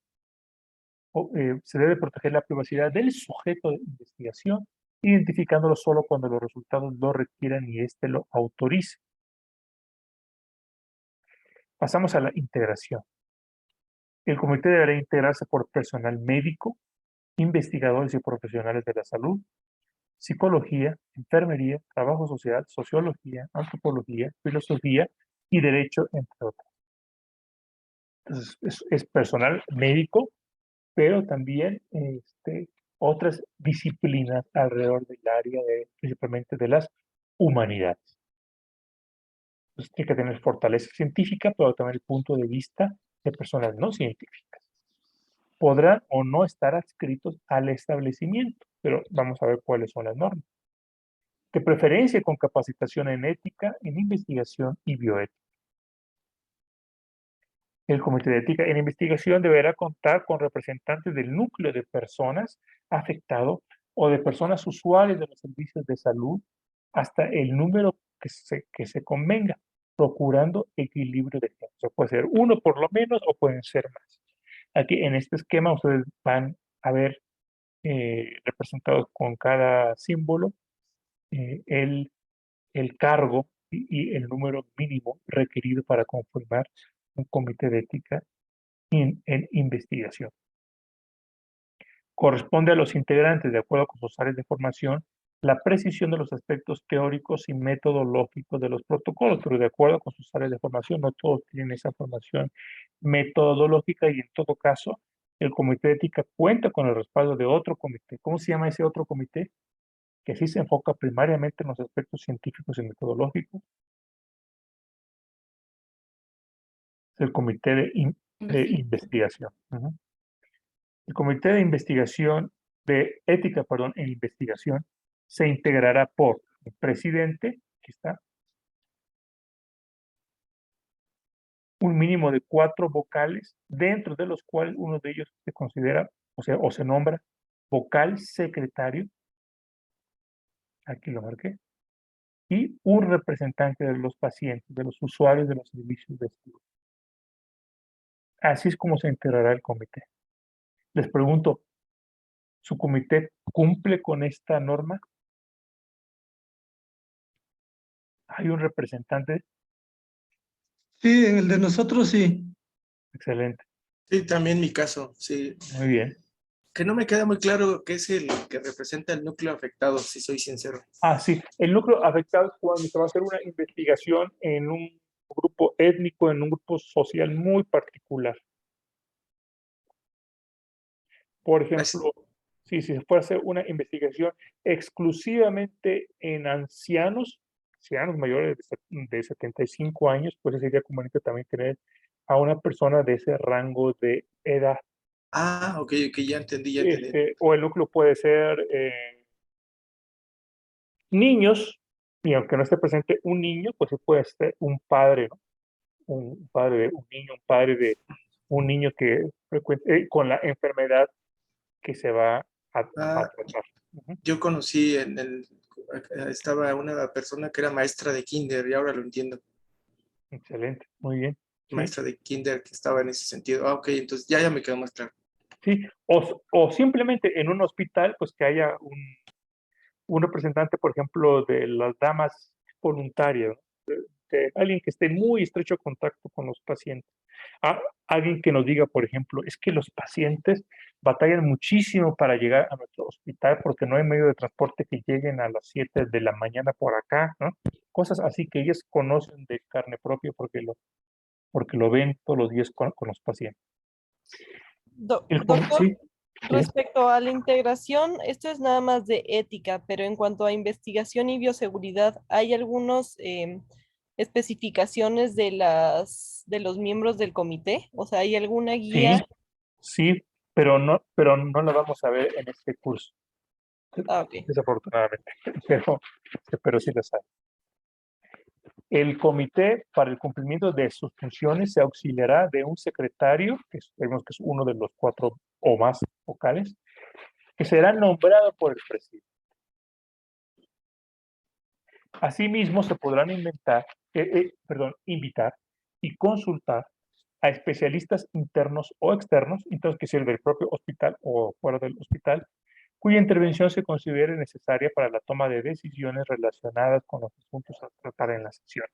se debe proteger la privacidad del sujeto de investigación, identificándolo solo cuando los resultados lo requieran y éste lo autorice. Pasamos a la integración. El comité deberá integrarse por personal médico, investigadores y profesionales de la salud, psicología, enfermería, trabajo social, sociología, antropología, filosofía y derecho, entre otros. Entonces, es personal médico, pero también otras disciplinas alrededor del área, principalmente de las humanidades. Entonces, tiene que tener fortaleza científica, pero también el punto de vista de personas no científicas. Podrán o no estar adscritos al establecimiento, pero vamos a ver cuáles son las normas. De preferencia con capacitación en ética, en investigación y bioética. El Comité de Ética en Investigación deberá contar con representantes del núcleo de personas afectado o de personas usuarias de los servicios de salud hasta el número que se convenga, procurando equilibrio de género. O sea, puede ser uno por lo menos o pueden ser más. Aquí en este esquema ustedes van a ver representados con cada símbolo el cargo y el número mínimo requerido para conformar un comité de ética en investigación. Corresponde a los integrantes, de acuerdo con sus áreas de formación, la precisión de los aspectos teóricos y metodológicos de los protocolos, pero de acuerdo con sus áreas de formación, no todos tienen esa formación metodológica y en todo caso, el comité de ética cuenta con el respaldo de otro comité. ¿Cómo se llama ese otro comité? Que sí se enfoca primariamente en los aspectos científicos y metodológicos. Es el comité de investigación. El comité de investigación, de ética, perdón, en investigación, se integrará por el presidente, aquí está, un mínimo de 4 vocales, dentro de los cuales uno de ellos se considera, o se nombra vocal secretario, aquí lo marqué, y un representante de los pacientes, de los usuarios de los servicios de salud. Así es como se integrará el comité. Les pregunto, ¿su comité cumple con esta norma? ¿Hay un representante? Sí, en el de nosotros sí. Excelente, Sí, también mi caso, sí. muy bien. Que no me queda muy claro qué es el que representa el núcleo afectado, si soy sincero. Sí, el núcleo afectado es cuando se va a hacer una investigación en un grupo étnico, en un grupo social muy particular. Por ejemplo, si se fuera a hacer una investigación exclusivamente en ancianos mayores de 75 años, pues sería conveniente también tener a una persona de ese rango de edad. Ok, ya entendí, ya entendí. O el núcleo puede ser niños, y aunque no esté presente un niño, pues puede ser un padre, ¿no? Un padre de un niño, un padre de un niño que con la enfermedad que se va a tratar. Yo conocí estaba una persona que era maestra de kinder y ahora lo entiendo. Excelente, muy bien. Maestra de kinder que estaba en ese sentido. Ok, entonces ya me quedó más claro. Sí, o simplemente en un hospital, pues que haya un representante, por ejemplo, de las damas voluntarias, ¿no? Alguien que esté en muy estrecho contacto con los pacientes. Alguien que nos diga, por ejemplo, es que los pacientes batallan muchísimo para llegar a nuestro hospital porque no hay medio de transporte que lleguen a las 7 de la mañana por acá, ¿no? Cosas así que ellos conocen de carne propia porque lo ven todos los días con los pacientes. Doctor, Sí. respecto a la integración, esto es nada más de ética, pero en cuanto a investigación y bioseguridad, ¿hay algunas especificaciones de los miembros del comité? O sea, ¿hay alguna guía? Sí, pero no la vamos a ver en este curso. Ok. Desafortunadamente, pero sí las hay. El comité, para el cumplimiento de sus funciones, se auxiliará de un secretario, que sabemos que es uno de los 4 o más vocales, que será nombrado por el presidente. Asimismo, se podrán invitar y consultar a especialistas internos o externos, que sea del propio hospital o fuera del hospital, cuya intervención se considere necesaria para la toma de decisiones relacionadas con los asuntos a tratar en la sesión.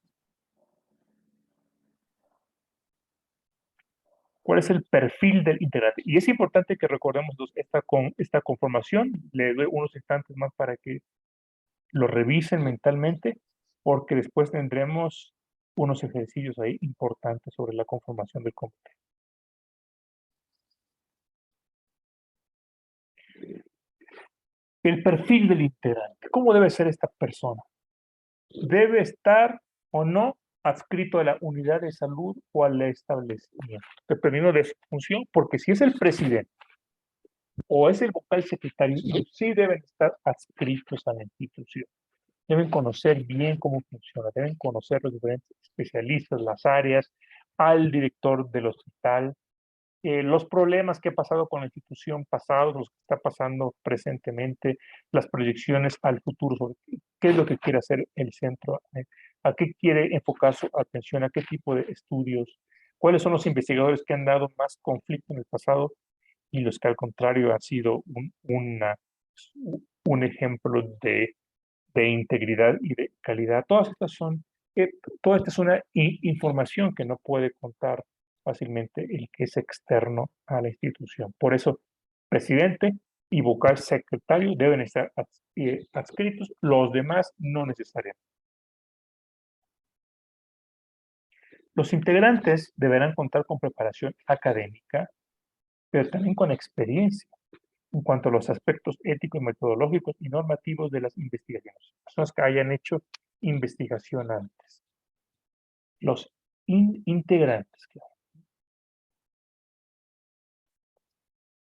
¿Cuál es el perfil del integrante? Y es importante que recordemos esta conformación. Le doy unos instantes más para que lo revisen mentalmente, porque después tendremos unos ejercicios ahí importantes sobre la conformación del comité. El perfil del integrante. ¿Cómo debe ser esta persona? ¿Debe estar o no adscrito a la unidad de salud o al establecimiento? Dependiendo de su función, porque si es el presidente o es el vocal secretario, sí deben estar adscritos a la institución. Deben conocer bien cómo funciona, deben conocer los diferentes especialistas, las áreas, al director del hospital, los problemas que ha pasado con la institución pasados, los que está pasando presentemente, las proyecciones al futuro sobre qué es lo que quiere hacer el centro, a qué quiere enfocar su atención, a qué tipo de estudios, ¿Cuáles son los investigadores que han dado más conflicto en el pasado y los que al contrario han sido un ejemplo de integridad y de calidad? Toda esta es una información que no puede contar fácilmente el que es externo a la institución. Por eso, presidente y vocal secretario deben estar adscritos, los demás no necesariamente. Los integrantes deberán contar con preparación académica, pero también con experiencia en cuanto a los aspectos éticos, metodológicos y normativos de las investigaciones. Personas que hayan hecho investigación antes. Los integrantes.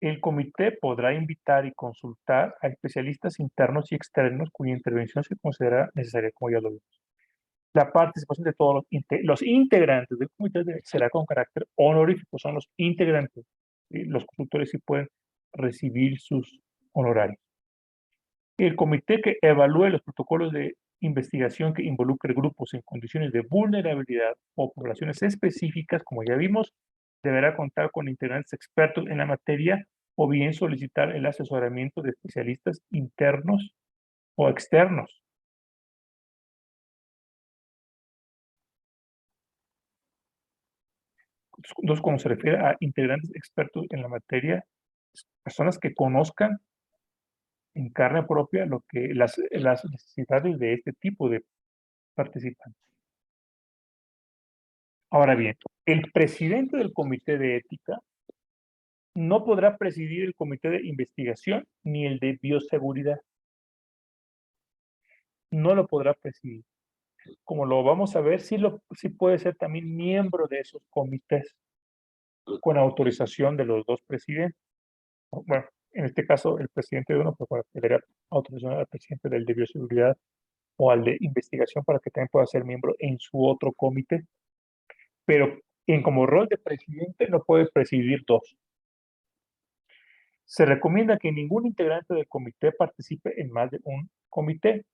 El comité podrá invitar y consultar a especialistas internos y externos cuya intervención se considera necesaria, como ya lo vimos. La participación de todos los integrantes del comité será con carácter honorífico, son los integrantes. Los consultores sí pueden recibir sus honorarios. El comité que evalúe los protocolos de investigación que involucre grupos en condiciones de vulnerabilidad o poblaciones específicas, como ya vimos, deberá contar con integrantes expertos en la materia o bien solicitar el asesoramiento de especialistas internos o externos. Entonces, cuando se refiere a integrantes expertos en la materia, personas que conozcan en carne propia las necesidades de este tipo de participantes. Ahora bien, el presidente del comité de ética no podrá presidir el comité de investigación ni el de bioseguridad. No lo podrá presidir. Como lo vamos a ver, sí puede ser también miembro de esos comités con autorización de los dos presidentes. Bueno, en este caso, el presidente de uno, pues para pedir autorización al presidente del de bioseguridad o al de investigación para que también pueda ser miembro en su otro comité. Pero como rol de presidente no puede presidir dos. Se recomienda que ningún integrante del comité participe en más de un comité.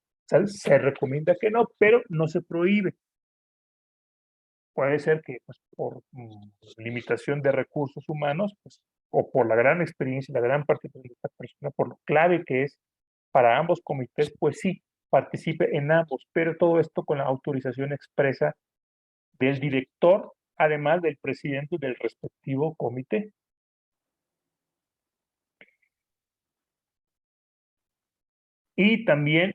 Se recomienda que no, pero no se prohíbe. Puede ser que pues, por limitación de recursos humanos, pues, o por la gran experiencia y la gran participación de esta persona, por lo clave que es para ambos comités, pues sí, participe en ambos, pero todo esto con la autorización expresa del director, además del presidente del respectivo comité. Y también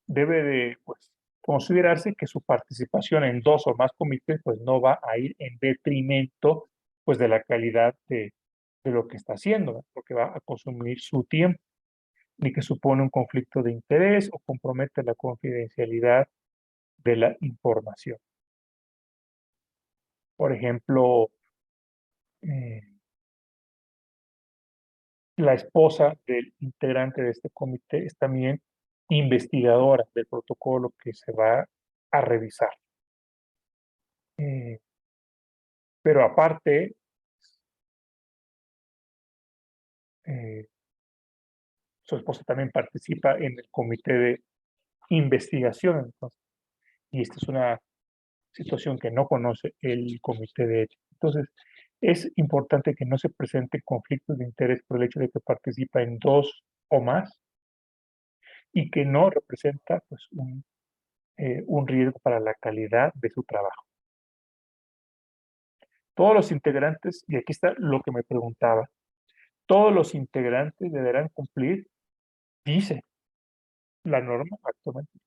debe de pues, considerarse que su participación en dos o más comités pues, no va a ir en detrimento pues, de la calidad de lo que está haciendo, ¿no? Porque va a consumir su tiempo, ni que supone un conflicto de interés o compromete la confidencialidad de la información. Por ejemplo, la esposa del integrante de este comité es también investigadora del protocolo que se va a revisar. Pero aparte, su esposa también participa en el comité de investigación, entonces, y esta es una situación que no conoce el comité de ética. Entonces, es importante que no se presenten conflictos de interés por el hecho de que participa en dos o más y que no representa pues, un riesgo para la calidad de su trabajo. Todos los integrantes, y aquí está lo que me preguntaba, todos los integrantes deberán cumplir, dice la norma actualmente,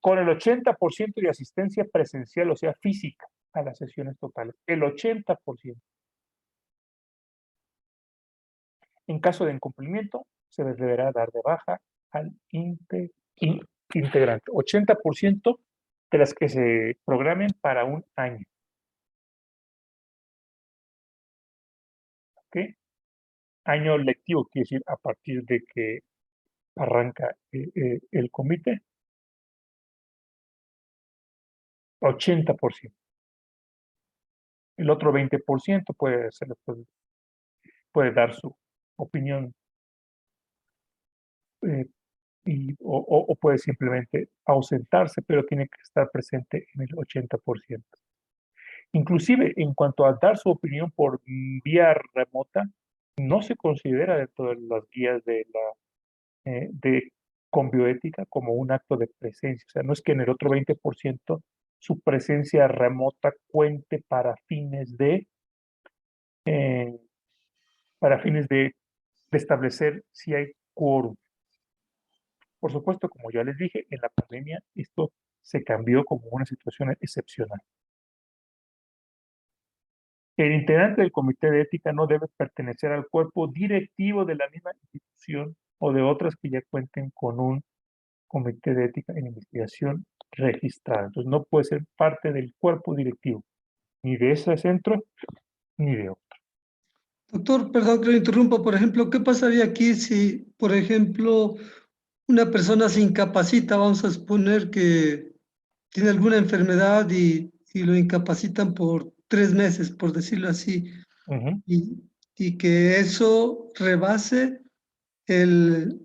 con el 80% de asistencia presencial, o sea, física, a las sesiones totales. El 80%. En caso de incumplimiento, se les deberá dar de baja al integrante. 80% de las que se programen para un año. ¿Ok? Año lectivo, quiere decir a partir de que arranca el comité. 80%. El otro 20% puede dar su opinión o puede simplemente ausentarse, pero tiene que estar presente en el 80%. Inclusive, en cuanto a dar su opinión por vía remota, no se considera dentro de las guías con bioética como un acto de presencia. O sea, no es que en el otro 20% su presencia remota cuente eh, para fines de establecer si hay quórum. Por supuesto, como ya les dije, en la pandemia esto se cambió como una situación excepcional. El integrante del comité de ética no debe pertenecer al cuerpo directivo de la misma institución o de otras que ya cuenten con un comité de ética en investigación registrado. Entonces no puede ser parte del cuerpo directivo, ni de ese centro, ni de otro. Doctor, perdón que lo interrumpa. Por ejemplo, ¿qué pasaría aquí si, por ejemplo, una persona se incapacita? Vamos a suponer que tiene alguna enfermedad y lo incapacitan por 3 meses, por decirlo así, Ujú, y que eso rebase el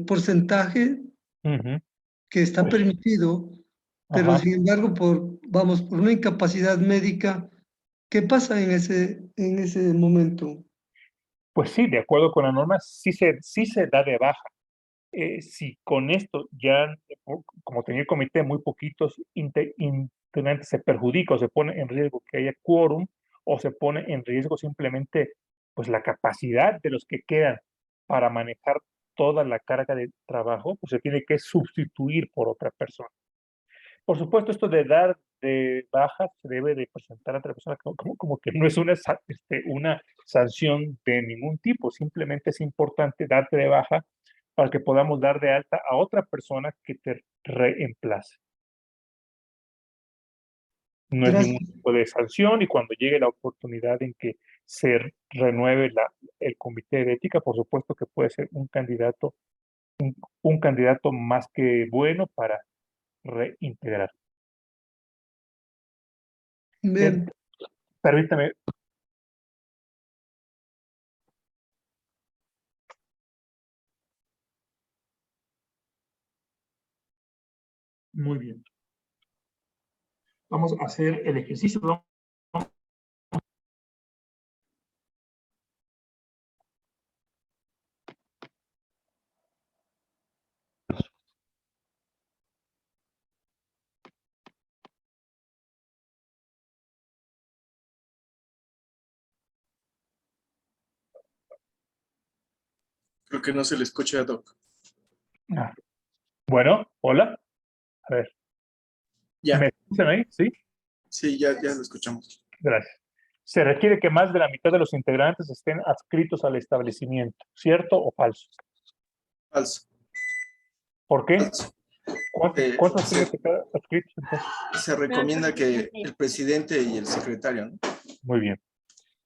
porcentaje ujú. que está Pues, permitido, pero ajá. sin embargo, vamos, por una incapacidad médica, ¿qué pasa en ese momento? Pues sí, de acuerdo con la norma, sí se da de baja. Si con esto ya, como tenía el comité, muy poquitos integrantes se perjudica o se pone en riesgo que haya quórum, o se pone en riesgo simplemente pues la capacidad de los que quedan para manejar toda la carga de trabajo, pues se tiene que sustituir por otra persona. Por supuesto, esto de dar de baja se debe de presentar a otra persona como que no es una sanción de ningún tipo, simplemente es importante darte de baja para que podamos dar de alta a otra persona que te reemplace. No es ningún Gracias. tipo de sanción y cuando llegue la oportunidad en que se renueve el comité de ética, por supuesto que puede ser un candidato más que bueno para reintegrar. Bien, Bien, permítame. Muy bien. Vamos a hacer el ejercicio. Creo que no se le escucha, Doc. Ah, bueno, hola. A ver, ¿me Ya, escuchan ahí? Sí, sí, ya lo escuchamos. gracias. Se requiere que más de la mitad de los integrantes estén adscritos al establecimiento, ¿cierto o falso? Falso, ¿Por qué? falso. ¿Cuántos tienen Se, que estar adscritos entonces? se recomienda que el presidente y el secretario, ¿no? Muy bien,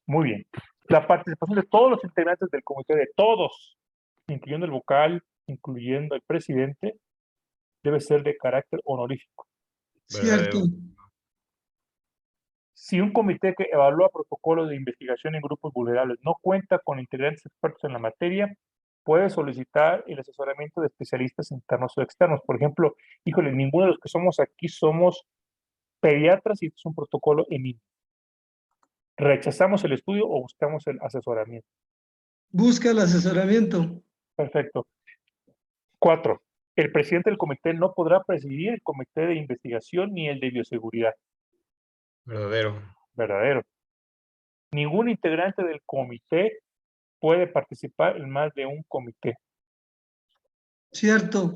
muy bien. La participación de todos los integrantes del comité, de todos, incluyendo el vocal, incluyendo el presidente, debe ser de carácter honorífico. cierto. Si un comité que evalúa protocolos de investigación en grupos vulnerables no cuenta con integrantes expertos en la materia, puede solicitar el asesoramiento de especialistas internos o externos. Por ejemplo, híjole, ninguno de los que somos aquí somos pediatras y es un protocolo EMIN. ¿Rechazamos el estudio o buscamos el asesoramiento? Busca el asesoramiento. Perfecto. 4. El presidente del comité no podrá presidir el comité de investigación ni el de bioseguridad. Verdadero. Verdadero. Ningún integrante del comité puede participar en más de un comité. Cierto.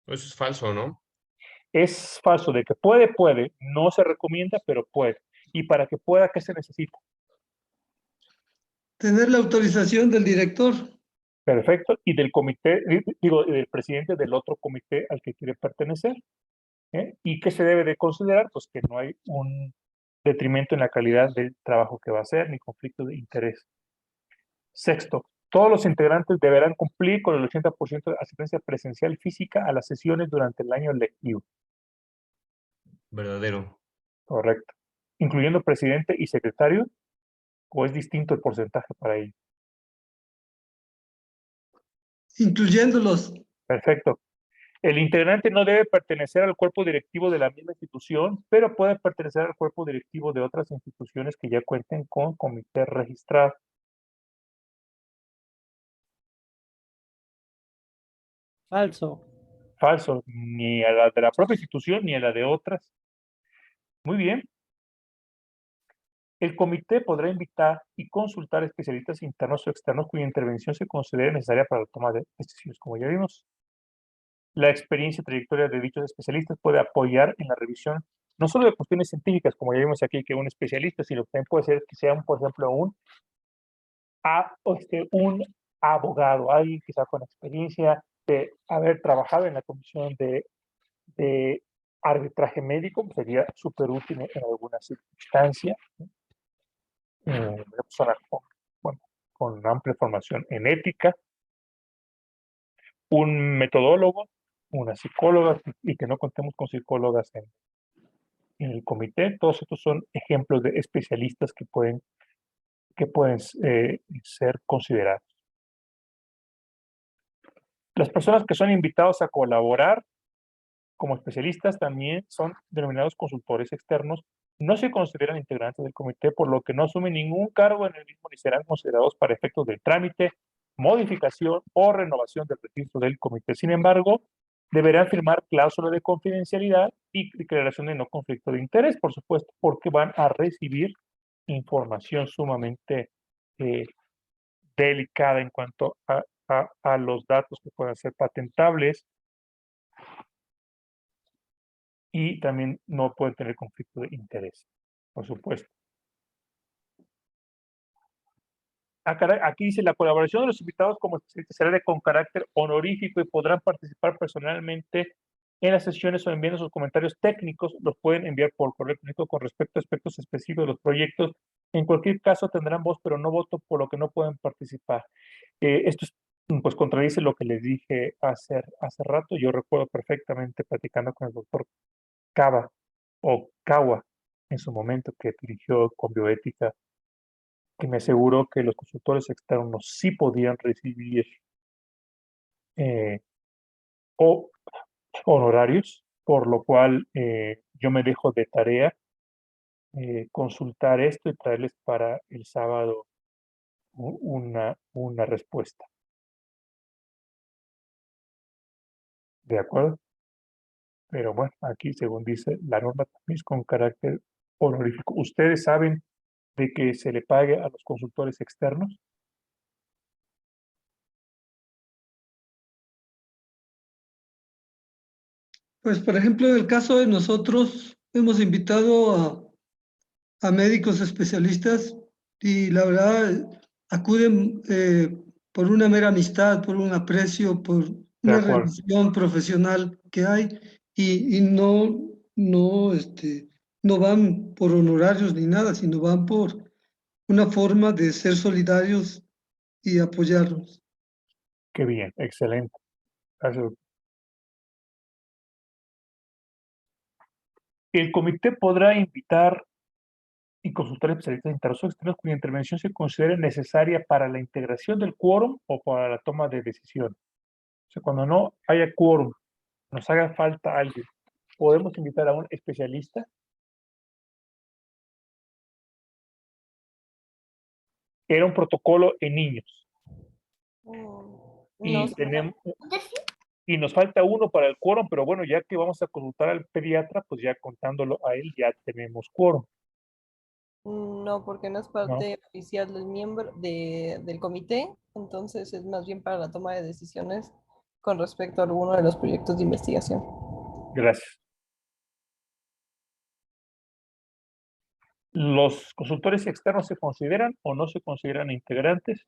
Eso es falso, ¿no? Es falso de que puede, no se recomienda, pero puede. Y para que pueda, ¿qué se necesita? Tener la autorización del director. Perfecto. Y del comité, del presidente del otro comité al que quiere pertenecer. ¿Y qué se debe de considerar? Pues que no hay un detrimento en la calidad del trabajo que va a hacer, ni conflicto de interés. Sexto, todos los integrantes deberán cumplir con el 80% de asistencia presencial física a las sesiones durante el año lectivo. Verdadero. Correcto. Incluyendo presidente y secretario, ¿o es distinto el porcentaje para ello? Incluyéndolos. Perfecto. El integrante no debe pertenecer al cuerpo directivo de la misma institución, pero puede pertenecer al cuerpo directivo de otras instituciones que ya cuenten con comité registrado. Falso. Falso, ni a la de la propia institución ni a la de otras. Muy bien. El comité podrá invitar y consultar especialistas internos o externos cuya intervención se considere necesaria para la toma de decisiones. Como ya vimos, la experiencia y trayectoria de dichos especialistas puede apoyar en la revisión no solo de cuestiones científicas, como ya vimos aquí, que un especialista, sino que también puede ser que sea, por ejemplo, un abogado, alguien quizá con experiencia de haber trabajado en la comisión de arbitraje médico, pues sería súper útil en alguna circunstancia. Una persona con amplia formación en ética, un metodólogo, una psicóloga, y que no contemos con psicólogas en el comité. Todos estos son ejemplos de especialistas que pueden ser considerados. Las personas que son invitados a colaborar como especialistas también son denominados consultores externos. No se consideran integrantes del comité, por lo que no asumen ningún cargo en el mismo ni serán considerados para efectos del trámite, modificación o renovación del registro del comité. Sin embargo, deberán firmar cláusula de confidencialidad y declaración de no conflicto de interés, por supuesto, porque van a recibir información sumamente delicada en cuanto a los datos que puedan ser patentables, y también no pueden tener conflicto de interés, por supuesto. Aquí dice, la colaboración de los invitados como especialistas será con carácter honorífico y podrán participar personalmente en las sesiones o enviando sus comentarios técnicos. Los pueden enviar por correo electrónico con respecto a aspectos específicos de los proyectos. En cualquier caso tendrán voz, pero no voto, por lo que no pueden participar. Esto pues contradice lo que les dije hace rato. Yo recuerdo perfectamente platicando con el doctor Cava o Kawa en su momento, que dirigió con bioética, que me aseguró que los consultores externos sí podían recibir honorarios, por lo cual yo me dejo de tarea consultar esto y traerles para el sábado una respuesta. ¿De acuerdo? Pero bueno, aquí según dice la norma también es con carácter honorífico. ¿Ustedes saben de que se le pague a los consultores externos? Pues, por ejemplo, en el caso de nosotros, hemos invitado a médicos especialistas y la verdad acuden por una mera amistad, por un aprecio, por De una acuerdo. relación profesional que hay y no van por honorarios ni nada, sino van por una forma de ser solidarios y apoyarnos. Qué bien, excelente. Gracias. El comité podrá invitar y consultar especialistas internos o externos cuya intervención se considere necesaria para la integración del quórum o para la toma de decisión. O sea, cuando no haya quórum, nos haga falta alguien, podemos invitar a un especialista. Era un protocolo en niños. No sé. Y nos falta uno para el quórum, pero bueno, ya que vamos a consultar al pediatra, pues ya contándolo a él, ya tenemos quórum. No, porque no es ¿No? parte oficial del miembro del comité, entonces es más bien para la toma de decisiones con respecto a alguno de los proyectos de investigación. Gracias. ¿Los consultores externos se consideran o no se consideran integrantes?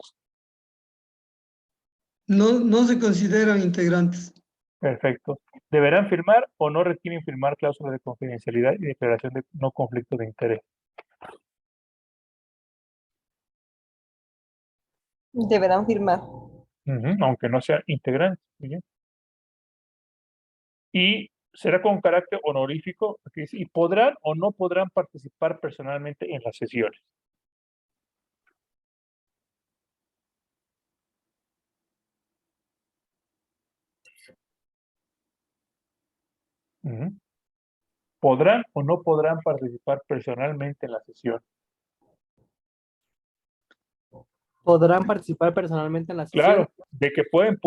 No se consideran integrantes. Perfecto. ¿Deberán firmar o no requieren firmar cláusulas de confidencialidad y declaración de no conflicto de interés? Deberán firmar. Aunque no sean integrantes. Muy bien. Y será con carácter honorífico, aquí dice, y podrán o no podrán participar personalmente en las sesiones. Ujú. ¿Podrán o no podrán participar personalmente en la sesión? ¿Podrán participar personalmente en la sesión? Claro, de que pueden,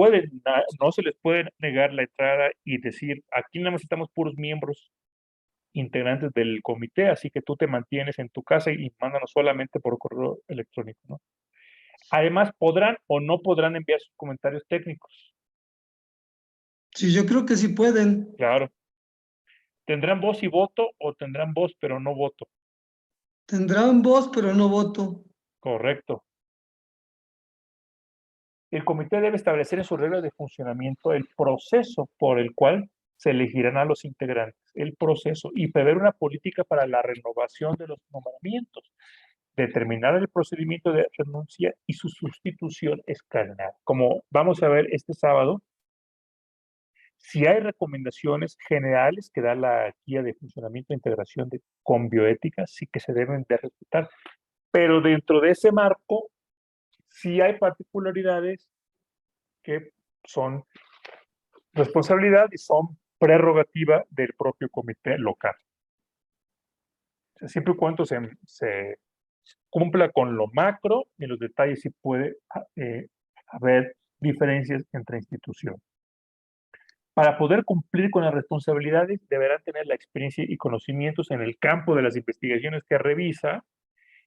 no se les puede negar la entrada y decir, aquí nada más estamos puros miembros integrantes del comité, así que tú te mantienes en tu casa y mándanos solamente por correo electrónico, ¿no? Además, podrán o no podrán enviar sus comentarios técnicos. Sí, yo creo que sí pueden. Claro. ¿Tendrán voz y voto o tendrán voz pero no voto? Tendrán voz, pero no voto. Correcto. El comité debe establecer en sus reglas de funcionamiento el proceso por el cual se elegirán a los integrantes, el proceso, y prever una política para la renovación de los nombramientos, determinar el procedimiento de renuncia y su sustitución escalonada. Como vamos a ver este sábado, si hay recomendaciones generales que da la guía de funcionamiento e integración con bioética, sí que se deben de respetar, pero dentro de ese marco, sí hay particularidades que son responsabilidad y son prerrogativa del propio comité local. O sea, siempre y cuando se cumpla con lo macro, en los detalles sí puede haber diferencias entre instituciones. Para poder cumplir con las responsabilidades, deberán tener la experiencia y conocimientos en el campo de las investigaciones que revisa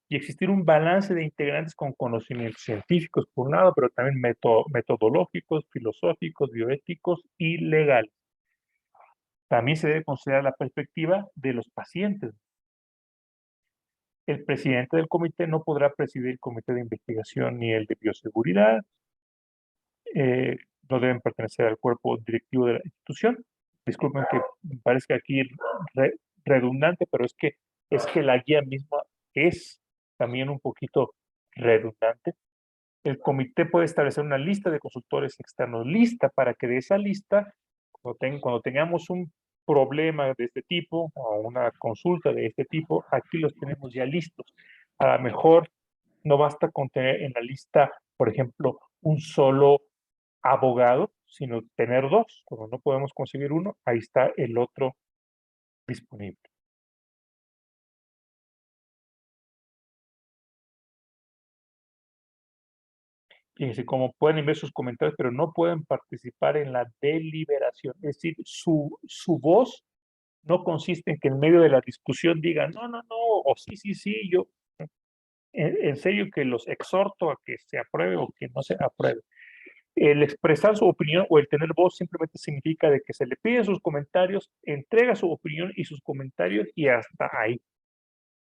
y existir un balance de integrantes con conocimientos científicos, por un lado, pero también metodológicos, filosóficos, bioéticos y legales. También se debe considerar la perspectiva de los pacientes. El presidente del comité no podrá presidir el comité de investigación ni el de bioseguridad. No deben pertenecer al cuerpo directivo de la institución. Disculpen que me parezca aquí redundante, pero es que la guía misma es también un poquito redundante. El comité puede establecer una lista de consultores externos, lista para que de esa lista, cuando tengamos un problema de este tipo o una consulta de este tipo, aquí los tenemos ya listos. A lo mejor no basta con tener en la lista, por ejemplo, un solo abogado, sino tener dos. Cuando no podemos conseguir uno, ahí está el otro disponible. Fíjense, como pueden enviar sus comentarios, pero no pueden participar en la deliberación. Es decir, su voz no consiste en que en medio de la discusión digan, no, no, no, o sí, sí, sí, yo en serio que los exhorto a que se apruebe o que no se apruebe. El expresar su opinión o el tener voz simplemente significa de que se le piden sus comentarios, entrega su opinión y sus comentarios y hasta ahí.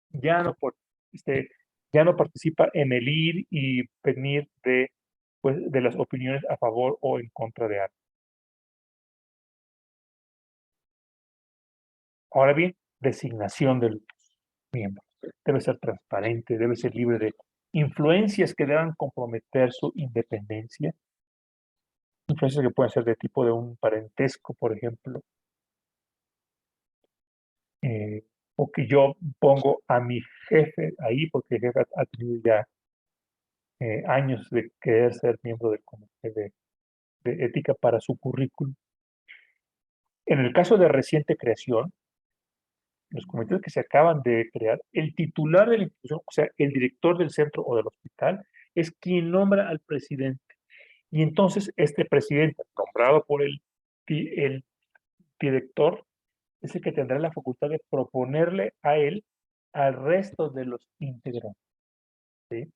Ya no, ya no participa en el ir y venir de las opiniones a favor o en contra de algo. Ahora bien, designación de los miembros. Debe ser transparente, debe ser libre de influencias que deban comprometer su independencia. Influencias que pueden ser de tipo de un parentesco, por ejemplo. O que yo pongo a mi jefe ahí porque el jefe ha tenido ya años de querer ser miembro del comité de ética para su currículum. En el caso de reciente creación, los comités que se acaban de crear, el titular de la institución, o sea, el director del centro o del hospital, es quien nombra al presidente. Y entonces este presidente, nombrado por el director, es el que tendrá la facultad de proponerle a él al resto de los integrantes. ¿Sí?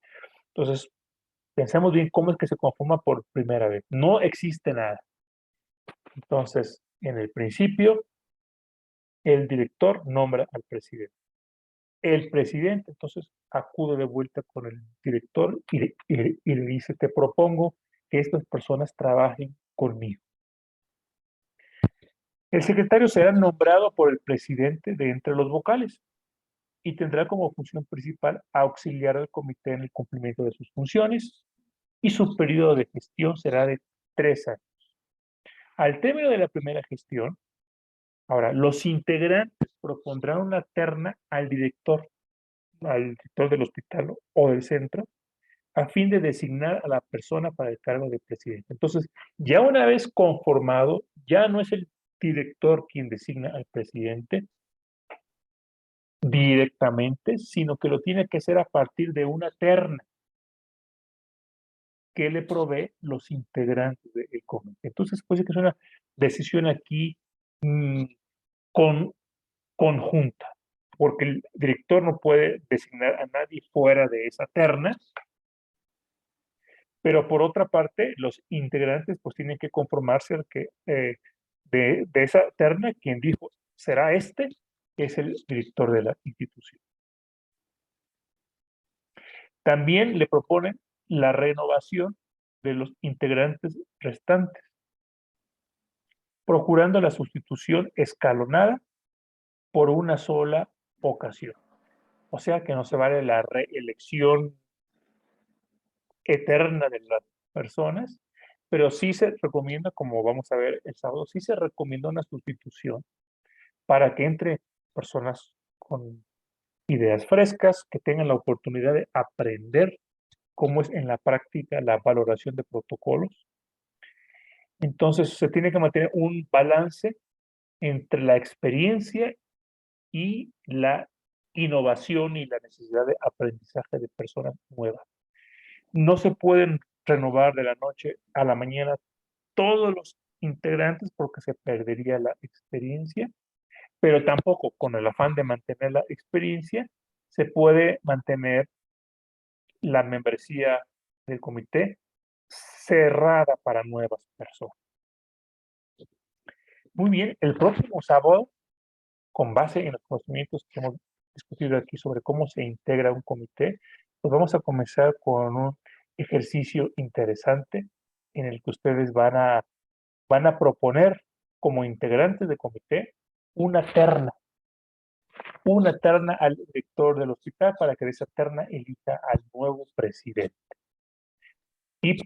Entonces, pensemos bien cómo es que se conforma por primera vez. No existe nada. Entonces, en el principio, el director nombra al presidente. El presidente, entonces, acude de vuelta con el director y le dice, te propongo que estas personas trabajen conmigo. El secretario será nombrado por el presidente de entre los vocales y tendrá como función principal auxiliar al comité en el cumplimiento de sus funciones y su periodo de gestión será de 3 años. Al término de la primera gestión, ahora, los integrantes propondrán una terna al director del hospital o del centro, a fin de designar a la persona para el cargo de presidente. Entonces, ya una vez conformado, ya no es el director quien designa al presidente directamente, sino que lo tiene que hacer a partir de una terna que le provee los integrantes del comité. Entonces, puede ser que es una decisión aquí conjunta, porque el director no puede designar a nadie fuera de esa terna, pero por otra parte, los integrantes pues tienen que conformarse de esa terna, quien dijo será este, es el director de la institución. También le proponen la renovación de los integrantes restantes, procurando la sustitución escalonada por una sola ocasión. O sea que no se vale la reelección eterna de las personas, pero sí se recomienda, como vamos a ver el sábado, sí se recomienda una sustitución para que entre personas con ideas frescas, que tengan la oportunidad de aprender cómo es en la práctica la valoración de protocolos. Entonces se tiene que mantener un balance entre la experiencia y la innovación y la necesidad de aprendizaje de personas nuevas. No se pueden renovar de la noche a la mañana todos los integrantes porque se perdería la experiencia, pero tampoco con el afán de mantener la experiencia se puede mantener la membresía del comité cerrada para nuevas personas. Muy bien, el próximo sábado, con base en los conocimientos que hemos discutido aquí sobre cómo se integra un comité, pues vamos a comenzar con un ejercicio interesante en el que ustedes van a proponer como integrantes de comité una terna al director del hospital para que de esa terna elija al nuevo presidente. Y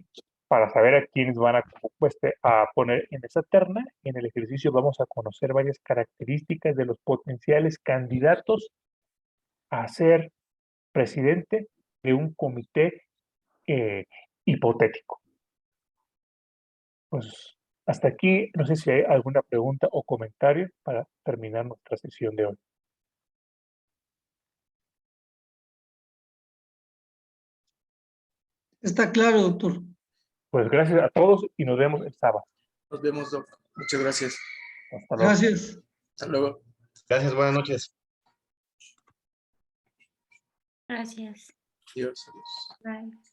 para saber a quiénes van a poner en esa terna, en el ejercicio vamos a conocer varias características de los potenciales candidatos a ser presidente de un comité hipotético. Pues hasta aquí, no sé si hay alguna pregunta o comentario para terminar nuestra sesión de hoy. Está claro, doctor. Pues gracias a todos y nos vemos el sábado. Nos vemos, Doc. Muchas gracias. Hasta luego. Gracias. Hasta luego. Gracias, buenas noches. Gracias. Adiós. Bye.